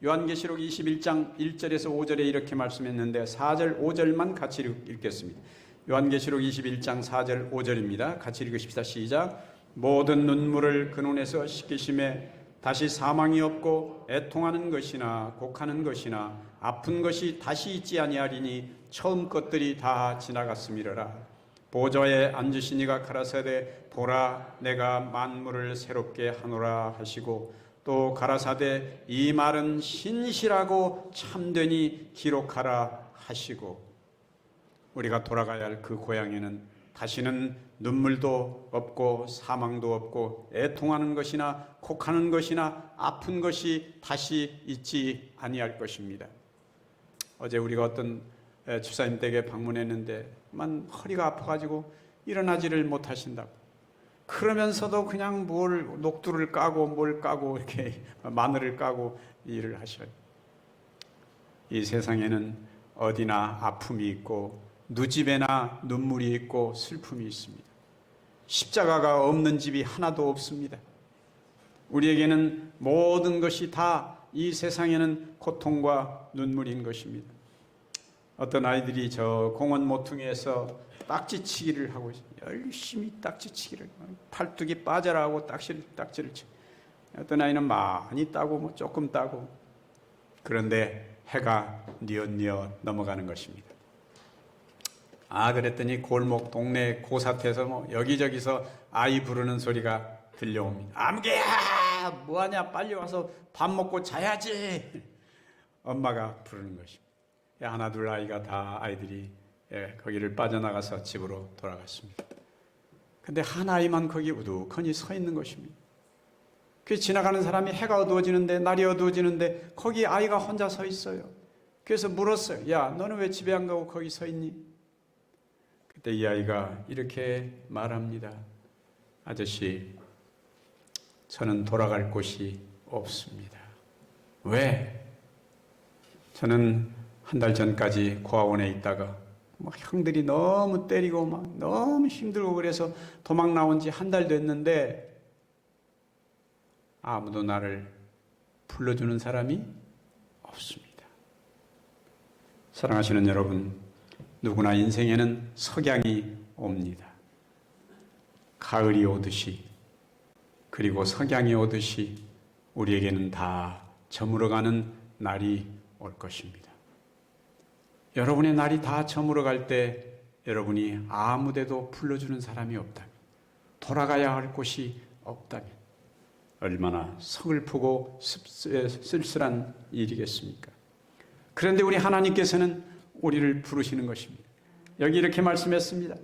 요한계시록 21장 1절에서 5절에 이렇게 말씀했는데 4절 5절만 같이 읽겠습니다. 요한계시록 21장 4절 5절입니다. 같이 읽으십시다. 시작. 모든 눈물을 그 눈에서 씻기심에 다시 사망이 없고 애통하는 것이나 곡하는 것이나 아픈 것이 다시 있지 아니하리니 처음 것들이 다 지나갔음이러라. 보좌에 앉으신 이가 가라사대 보라 내가 만물을 새롭게 하노라 하시고 또 가라사대 이 말은 신실하고 참되니 기록하라 하시고 우리가 돌아가야 할 그 고향에는 다시는 눈물도 없고 사망도 없고 애통하는 것이나 곡하는 것이나 아픈 것이 다시 있지 아니할 것입니다. 어제 우리가 어떤 주사님 댁에 방문했는데 만 허리가 아파가지고 일어나지를 못하신다고. 그러면서도 그냥 뭘 녹두를 까고 뭘 까고 이렇게 마늘을 까고 일을 하셔요. 이 세상에는 어디나 아픔이 있고 누집에나 눈물이 있고 슬픔이 있습니다. 십자가가 없는 집이 하나도 없습니다. 우리에게는 모든 것이 다 이 세상에는 고통과 눈물인 것입니다. 어떤 아이들이 저 공원 모퉁이에서 딱지치기를 하고 있어요. 열심히 딱지치기를 팔뚝이 빠져라 하고 딱지를 치. 어떤 아이는 많이 따고 뭐 조금 따고 그런데 해가 뉘엿뉘엿 넘어가는 것입니다. 그랬더니 골목 동네 고사태에서 뭐 여기저기서 아이 부르는 소리가 들려옵니다. 아무개야 뭐하냐 빨리 와서 밥 먹고 자야지. 엄마가 부르는 것입니다. 하나 둘 아이가 다 아이들이 거기를 빠져나가서 집으로 돌아갔습니다. 근데 한 아이만 거기 우두커니 서 있는 것입니다. 그 지나가는 사람이 해가 어두워지는데 날이 어두워지는데 거기 아이가 혼자 서 있어요. 그래서 물었어요. 야 너는 왜 집에 안 가고 거기 서 있니? 그때 이 아이가 이렇게 말합니다. 아저씨 저는 돌아갈 곳이 없습니다. 왜? 저는 한 달 전까지 고아원에 있다가 형들이 너무 때리고 막 너무 힘들고 그래서 도망 나온 지 한 달 됐는데 아무도 나를 불러주는 사람이 없습니다. 사랑하시는 여러분, 누구나 인생에는 석양이 옵니다. 가을이 오듯이 그리고 석양이 오듯이 우리에게는 다 저물어가는 날이 올 것입니다. 여러분의 날이 다 저물어갈 때 여러분이 아무데도 불러주는 사람이 없다면, 돌아가야 할 곳이 없다면 얼마나 서글프고 쓸쓸한 일이겠습니까? 그런데 우리 하나님께서는 우리를 부르시는 것입니다. 여기 이렇게 말씀했습니다.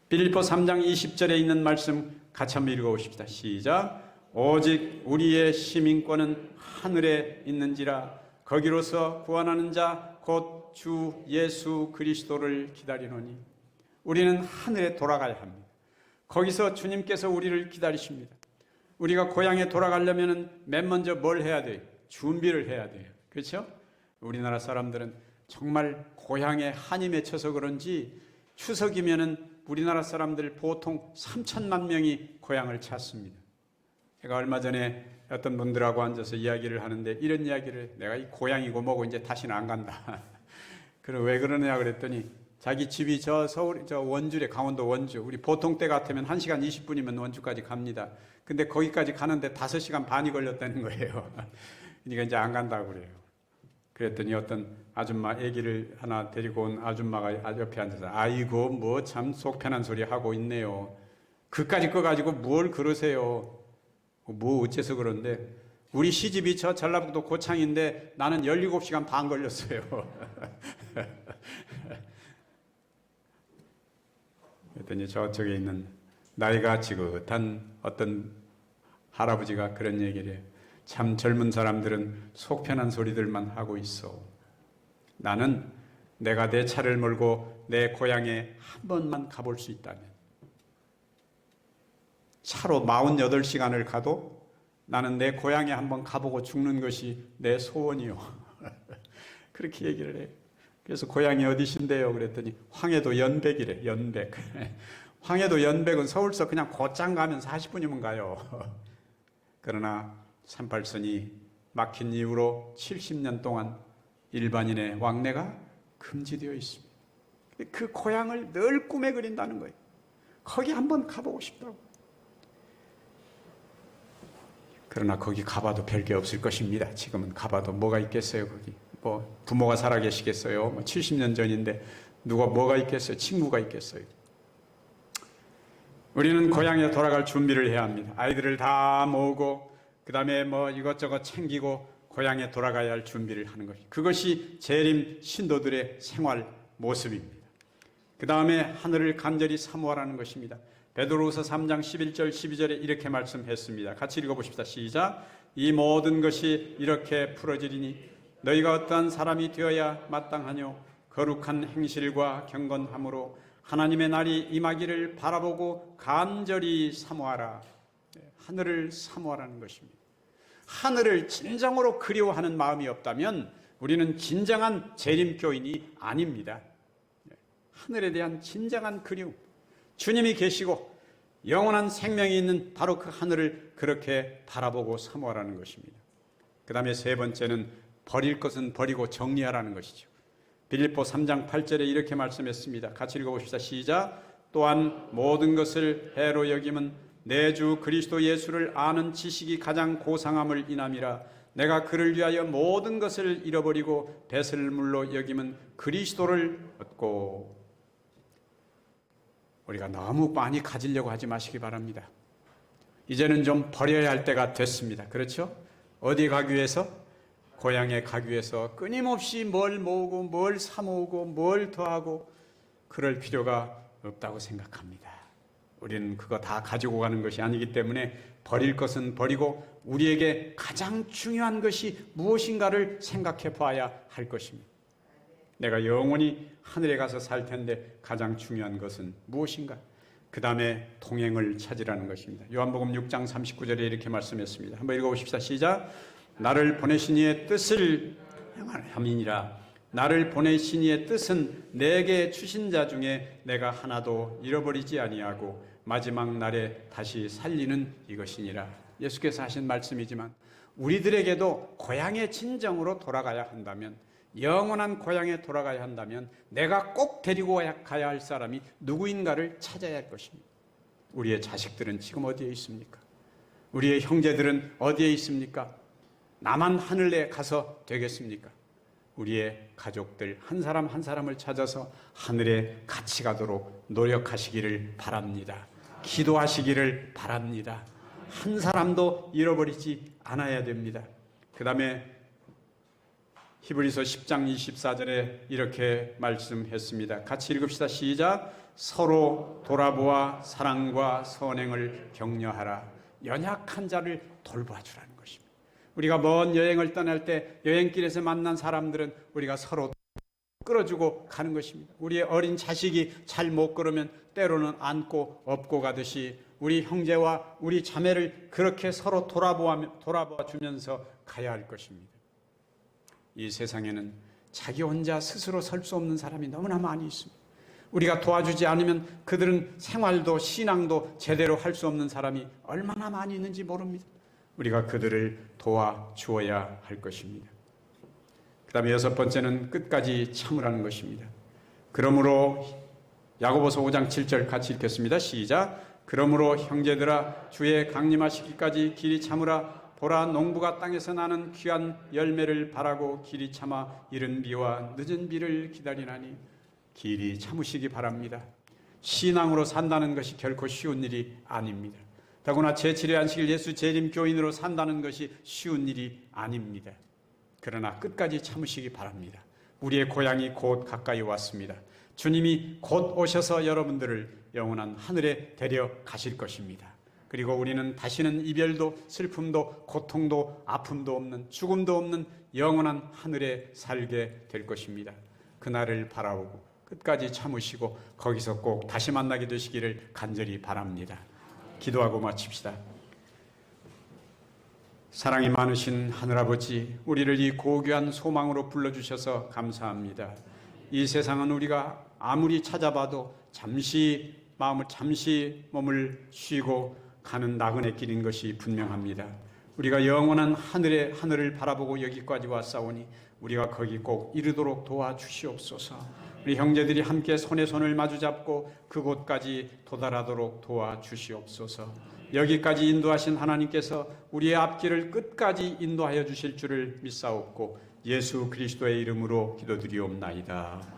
빌립보 3장 20절에 있는 말씀 같이 한번 읽어보십시다. 시작. 오직 우리의 시민권은 하늘에 있는지라 거기로서 구원하는 자 곧 주 예수 그리스도를 기다리노니. 우리는 하늘에 돌아가야 합니다. 거기서 주님께서 우리를 기다리십니다. 우리가 고향에 돌아가려면 맨 먼저 뭘 해야 돼요? 준비를 해야 돼요. 그렇죠? 우리나라 사람들은 정말 고향에 한이 맺혀서 그런지 추석이면은 우리나라 사람들 보통 3천만 명이 고향을 찾습니다. 제가 얼마 전에 어떤 분들하고 앉아서 이야기를 하는데 이런 이야기를, 내가 이 고향이고 뭐고 이제 다시는 안 간다. 그럼 왜 그러냐 그랬더니 자기 집이 저 서울, 저 원주래, 강원도 원주. 우리 보통 때 같으면 1시간 20분이면 원주까지 갑니다. 근데 거기까지 가는데 5시간 반이 걸렸다는 거예요. 그러니까 이제 안 간다고 그래요. 그랬더니 어떤 아줌마, 아기를 하나 데리고 온 아줌마가 옆에 앉아서 아이고 뭐 참 속 편한 소리 하고 있네요. 그까짓 거 가지고 뭘 그러세요. 뭐 어째서 그런데 우리 시집이 저 전라북도 고창인데 나는 17시간 반 걸렸어요. 그랬더니 저쪽에 있는 나이가 지긋한 어떤 할아버지가 그런 얘기를 해요. 참 젊은 사람들은 속 편한 소리들만 하고 있어. 나는 내가 내 차를 몰고 내 고향에 한 번만 가볼 수 있다면 차로 48시간을 가도 나는 내 고향에 한번 가보고 죽는 것이 내 소원이요. 그렇게 얘기를 해요. 그래서 고향이 어디신데요? 그랬더니 황해도 연백이래. 연백. 황해도 연백은 서울서 그냥 곧장 가면 40분이면 가요. 그러나 38선이 막힌 이후로 70년 동안 일반인의 왕래가 금지되어 있습니다. 그 고향을 늘 꿈에 그린다는 거예요. 거기 한번 가보고 싶다고. 그러나 거기 가봐도 별게 없을 것입니다. 지금은 가봐도 뭐가 있겠어요, 거기. 뭐 부모가 살아 계시겠어요? 뭐 70년 전인데 누가 뭐가 있겠어요? 친구가 있겠어요? 우리는 고향에 돌아갈 준비를 해야 합니다. 아이들을 다 모으고 그 다음에 뭐 이것저것 챙기고 고향에 돌아가야 할 준비를 하는 것이, 그것이 재림 신도들의 생활 모습입니다. 그 다음에 하늘을 간절히 사모하라는 것입니다. 베드로후서 3장 11절 12절에 이렇게 말씀했습니다. 같이 읽어보십시다. 시작. 이 모든 것이 이렇게 풀어지리니 너희가 어떠한 사람이 되어야 마땅하뇨. 거룩한 행실과 경건함으로 하나님의 날이 임하기를 바라보고 간절히 사모하라. 하늘을 사모하라는 것입니다. 하늘을 진정으로 그리워하는 마음이 없다면 우리는 진정한 재림교인이 아닙니다. 하늘에 대한 진정한 그리움, 주님이 계시고 영원한 생명이 있는 바로 그 하늘을 그렇게 바라보고 사모하라는 것입니다. 그 다음에 세 번째는 버릴 것은 버리고 정리하라는 것이죠. 빌립보 3장 8절에 이렇게 말씀했습니다. 같이 읽어봅시다. 시작. 또한 모든 것을 해로 여김은 내 주 그리스도 예수를 아는 지식이 가장 고상함을 인함이라. 내가 그를 위하여 모든 것을 잃어버리고 배설물로 여김은 그리스도를 얻고. 우리가 너무 많이 가지려고 하지 마시기 바랍니다. 이제는 좀 버려야 할 때가 됐습니다. 그렇죠? 어디 가기 위해서? 고향에 가기 위해서 끊임없이 뭘 모으고 뭘 사모으고 뭘 더하고 그럴 필요가 없다고 생각합니다. 우리는 그거 다 가지고 가는 것이 아니기 때문에 버릴 것은 버리고 우리에게 가장 중요한 것이 무엇인가를 생각해 봐야 할 것입니다. 내가 영원히 하늘에 가서 살 텐데 가장 중요한 것은 무엇인가? 그 다음에 동행을 찾으라는 것입니다. 요한복음 6장 39절에 이렇게 말씀했습니다. 한번 읽어보십시다. 시작. 나를 보내신 이의 뜻을 함이니라. 나를 보내신 이의 뜻은 내게 주신 자 중에 내가 하나도 잃어버리지 아니하고 마지막 날에 다시 살리는 이것이니라. 예수께서 하신 말씀이지만 우리들에게도 고향의 진정으로 돌아가야 한다면, 영원한 고향에 돌아가야 한다면 내가 꼭 데리고 가야 할 사람이 누구인가를 찾아야 할 것입니다. 우리의 자식들은 지금 어디에 있습니까? 우리의 형제들은 어디에 있습니까? 나만 하늘에 가서 되겠습니까? 우리의 가족들 한 사람 한 사람을 찾아서 하늘에 같이 가도록 노력하시기를 바랍니다. 기도하시기를 바랍니다. 한 사람도 잃어버리지 않아야 됩니다. 그 다음에 히브리서 10장 24절에 이렇게 말씀했습니다. 같이 읽읍시다. 시작. 서로 돌아보아 사랑과 선행을 격려하라. 연약한 자를 돌봐주라는 것입니다. 우리가 먼 여행을 떠날 때 여행길에서 만난 사람들은 우리가 서로 끌어주고 가는 것입니다. 우리의 어린 자식이 잘 못 걸으면 때로는 안고 업고 가듯이 우리 형제와 우리 자매를 그렇게 서로 돌아봐 주면서 가야 할 것입니다. 이 세상에는 자기 혼자 스스로 설 수 없는 사람이 너무나 많이 있습니다. 우리가 도와주지 않으면 그들은 생활도 신앙도 제대로 할 수 없는 사람이 얼마나 많이 있는지 모릅니다. 우리가 그들을 도와주어야 할 것입니다. 그 다음에 여섯 번째는 끝까지 참으라는 것입니다. 그러므로 야고보서 5장 7절 같이 읽겠습니다. 시작. 그러므로 형제들아 주의 강림하시기까지 길이 참으라. 보라 농부가 땅에서 나는 귀한 열매를 바라고 길이 참아 이른 비와 늦은 비를 기다리나니. 길이 참으시기 바랍니다. 신앙으로 산다는 것이 결코 쉬운 일이 아닙니다. 더구나 제7회 안식일 예수 재림 교인으로 산다는 것이 쉬운 일이 아닙니다. 그러나 끝까지 참으시기 바랍니다. 우리의 고향이 곧 가까이 왔습니다. 주님이 곧 오셔서 여러분들을 영원한 하늘에 데려가실 것입니다. 그리고 우리는 다시는 이별도 슬픔도 고통도 아픔도 없는 죽음도 없는 영원한 하늘에 살게 될 것입니다. 그날을 바라보고 끝까지 참으시고 거기서 꼭 다시 만나게 되시기를 간절히 바랍니다. 기도하고 마칩시다. 사랑이 많으신 하늘아버지, 우리를 이 고귀한 소망으로 불러주셔서 감사합니다. 이 세상은 우리가 아무리 찾아봐도 잠시 몸을 쉬고 가는 나그네 길인 것이 분명합니다. 우리가 영원한 하늘을 바라보고 여기까지 왔사오니 우리가 거기 꼭 이르도록 도와주시옵소서. 우리 형제들이 함께 손에 손을 마주잡고 그곳까지 도달하도록 도와주시옵소서. 여기까지 인도하신 하나님께서 우리의 앞길을 끝까지 인도하여 주실 줄을 믿사옵고 예수 그리스도의 이름으로 기도드리옵나이다.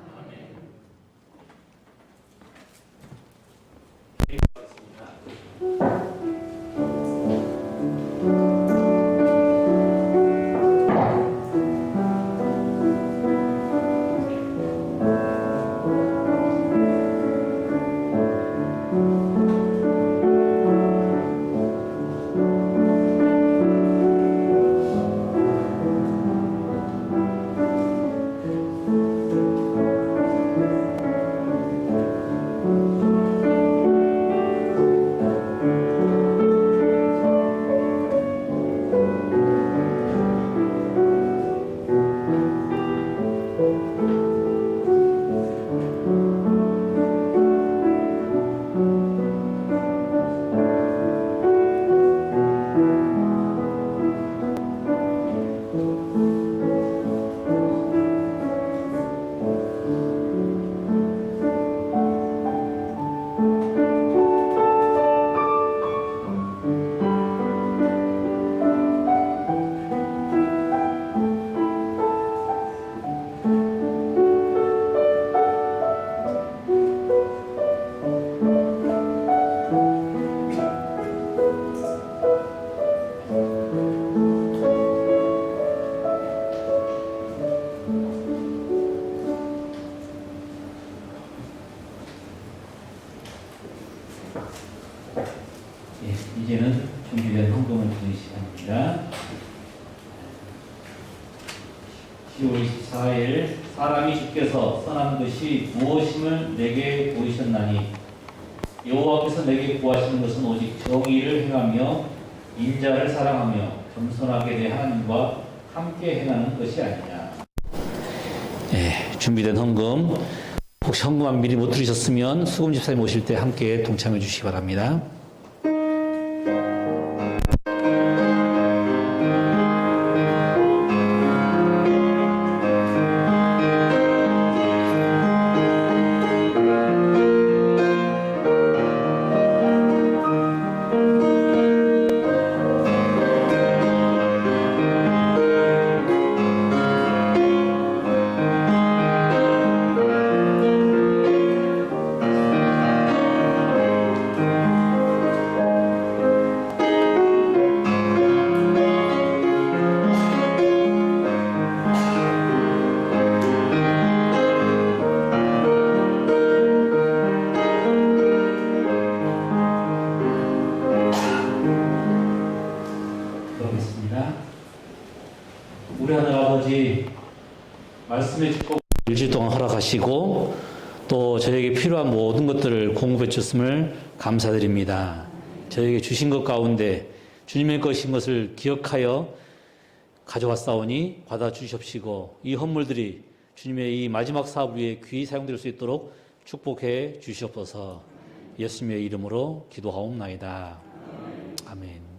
예, 이제는 준비된 헌금을 드리는 시간입니다. 10월 24일 사람이 주께서 선한 것이 무엇임을 내게 보이셨나니 여호와께서 내게 구하시는 것은 오직 정의를 행하며 인자를 사랑하며 겸손하게 내 하나님과 함께 행하는 것이 아니냐. 예, 준비된 헌금 혹시 헌금 미리 못 드리셨으면 수금 집사님 오실 때 함께 동참해 주시기 바랍니다. 우리 하늘 아버지 말씀의 축복 일주일 동안 허락하시고 또 저에게 필요한 모든 것들을 공급해 주셨음을 감사드립니다. 저에게 주신 것 가운데 주님의 것인 것을 기억하여 가져왔사오니 받아 주시옵시고 이 헌물들이 주님의 이 마지막 사업 위에 귀히 사용될 수 있도록 축복해 주시옵소서. 예수님의 이름으로 기도하옵나이다. 아멘.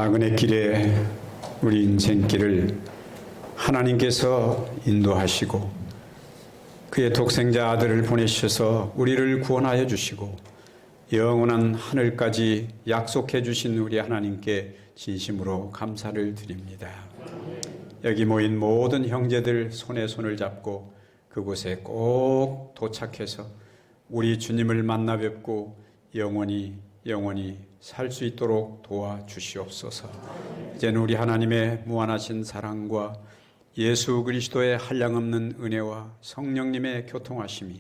나그네 길에 우리 인생길을 하나님께서 인도하시고 그의 독생자 아들을 보내셔서 우리를 구원하여 주시고 영원한 하늘까지 약속해 주신 우리 하나님께 진심으로 감사를 드립니다. 여기 모인 모든 형제들 손에 손을 잡고 그곳에 꼭 도착해서 우리 주님을 만나 뵙고 영원히 살 수 있도록 도와주시옵소서. 이제는 우리 하나님의 무한하신 사랑과 예수 그리스도의 한량없는 은혜와 성령님의 교통하심이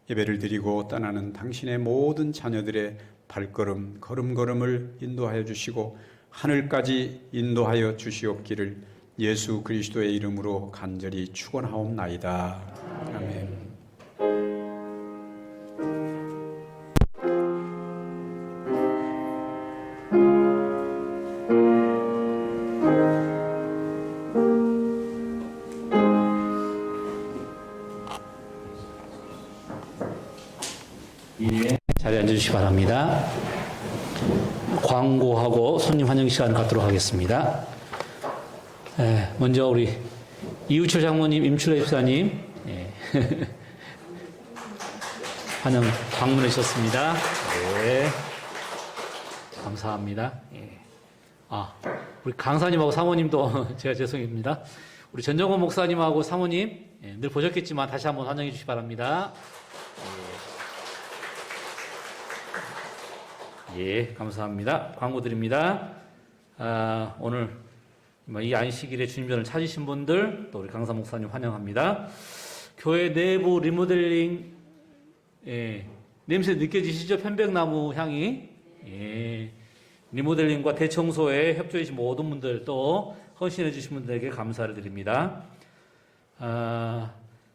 예배를 드리고 떠나는 당신의 모든 자녀들의 발걸음 걸음걸음을 인도하여 주시고 하늘까지 인도하여 주시옵기를 예수 그리스도의 이름으로 간절히 축원하옵나이다. 아멘. 예, 자리에 앉아주시기 바랍니다. 광고하고 손님 환영 시간 갖도록 하겠습니다. 먼저 우리 이우철 장모님, 임출래 집사님 환영 방문해 주셨습니다. 네, 감사합니다. 우리 강사님하고 사모님도 제가 죄송합니다. 우리 전정원 목사님하고 사모님 늘 보셨겠지만 다시 한번 환영해 주시기 바랍니다. 예, 감사합니다. 광고 드립니다. 오늘 이 안식일에 주님전을 찾으신 분들, 또 우리 강사 목사님 환영합니다. 교회 내부 리모델링, 냄새 느껴지시죠? 편백나무 향이. 리모델링과 대청소에 협조해 주신 모든 분들, 또 헌신해 주신 분들에게 감사를 드립니다.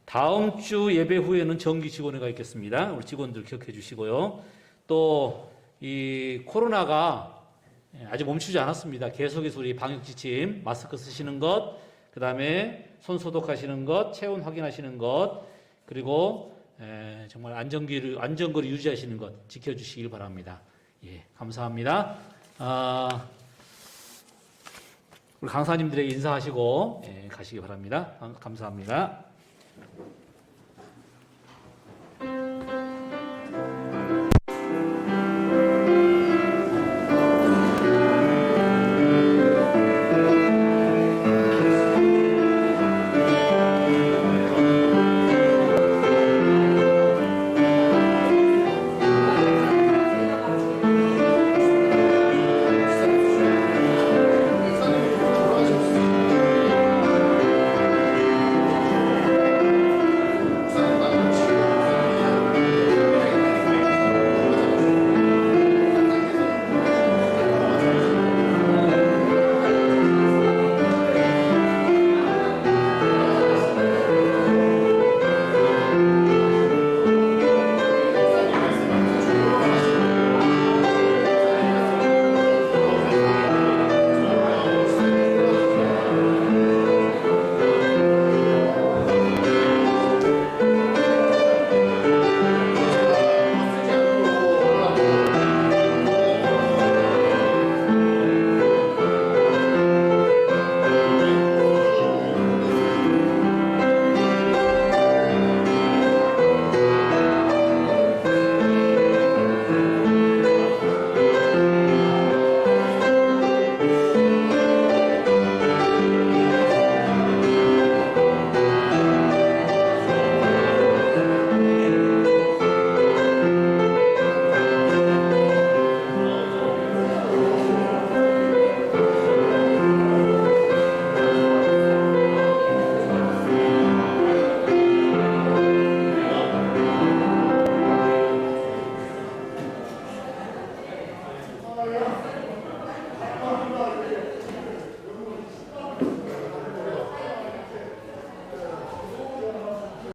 다음 주 예배 후에는 정기 직원회가 있겠습니다. 우리 직원들 기억해 주시고요. 또 이 코로나가 아직 멈추지 않았습니다. 계속해서 우리 방역 지침, 마스크 쓰시는 것, 그 다음에 손 소독하시는 것, 체온 확인하시는 것, 그리고 정말 안전거리 유지하시는 것 지켜주시길 바랍니다. 예, 감사합니다. 우리 강사님들에게 인사하시고 가시기 바랍니다. 감사합니다.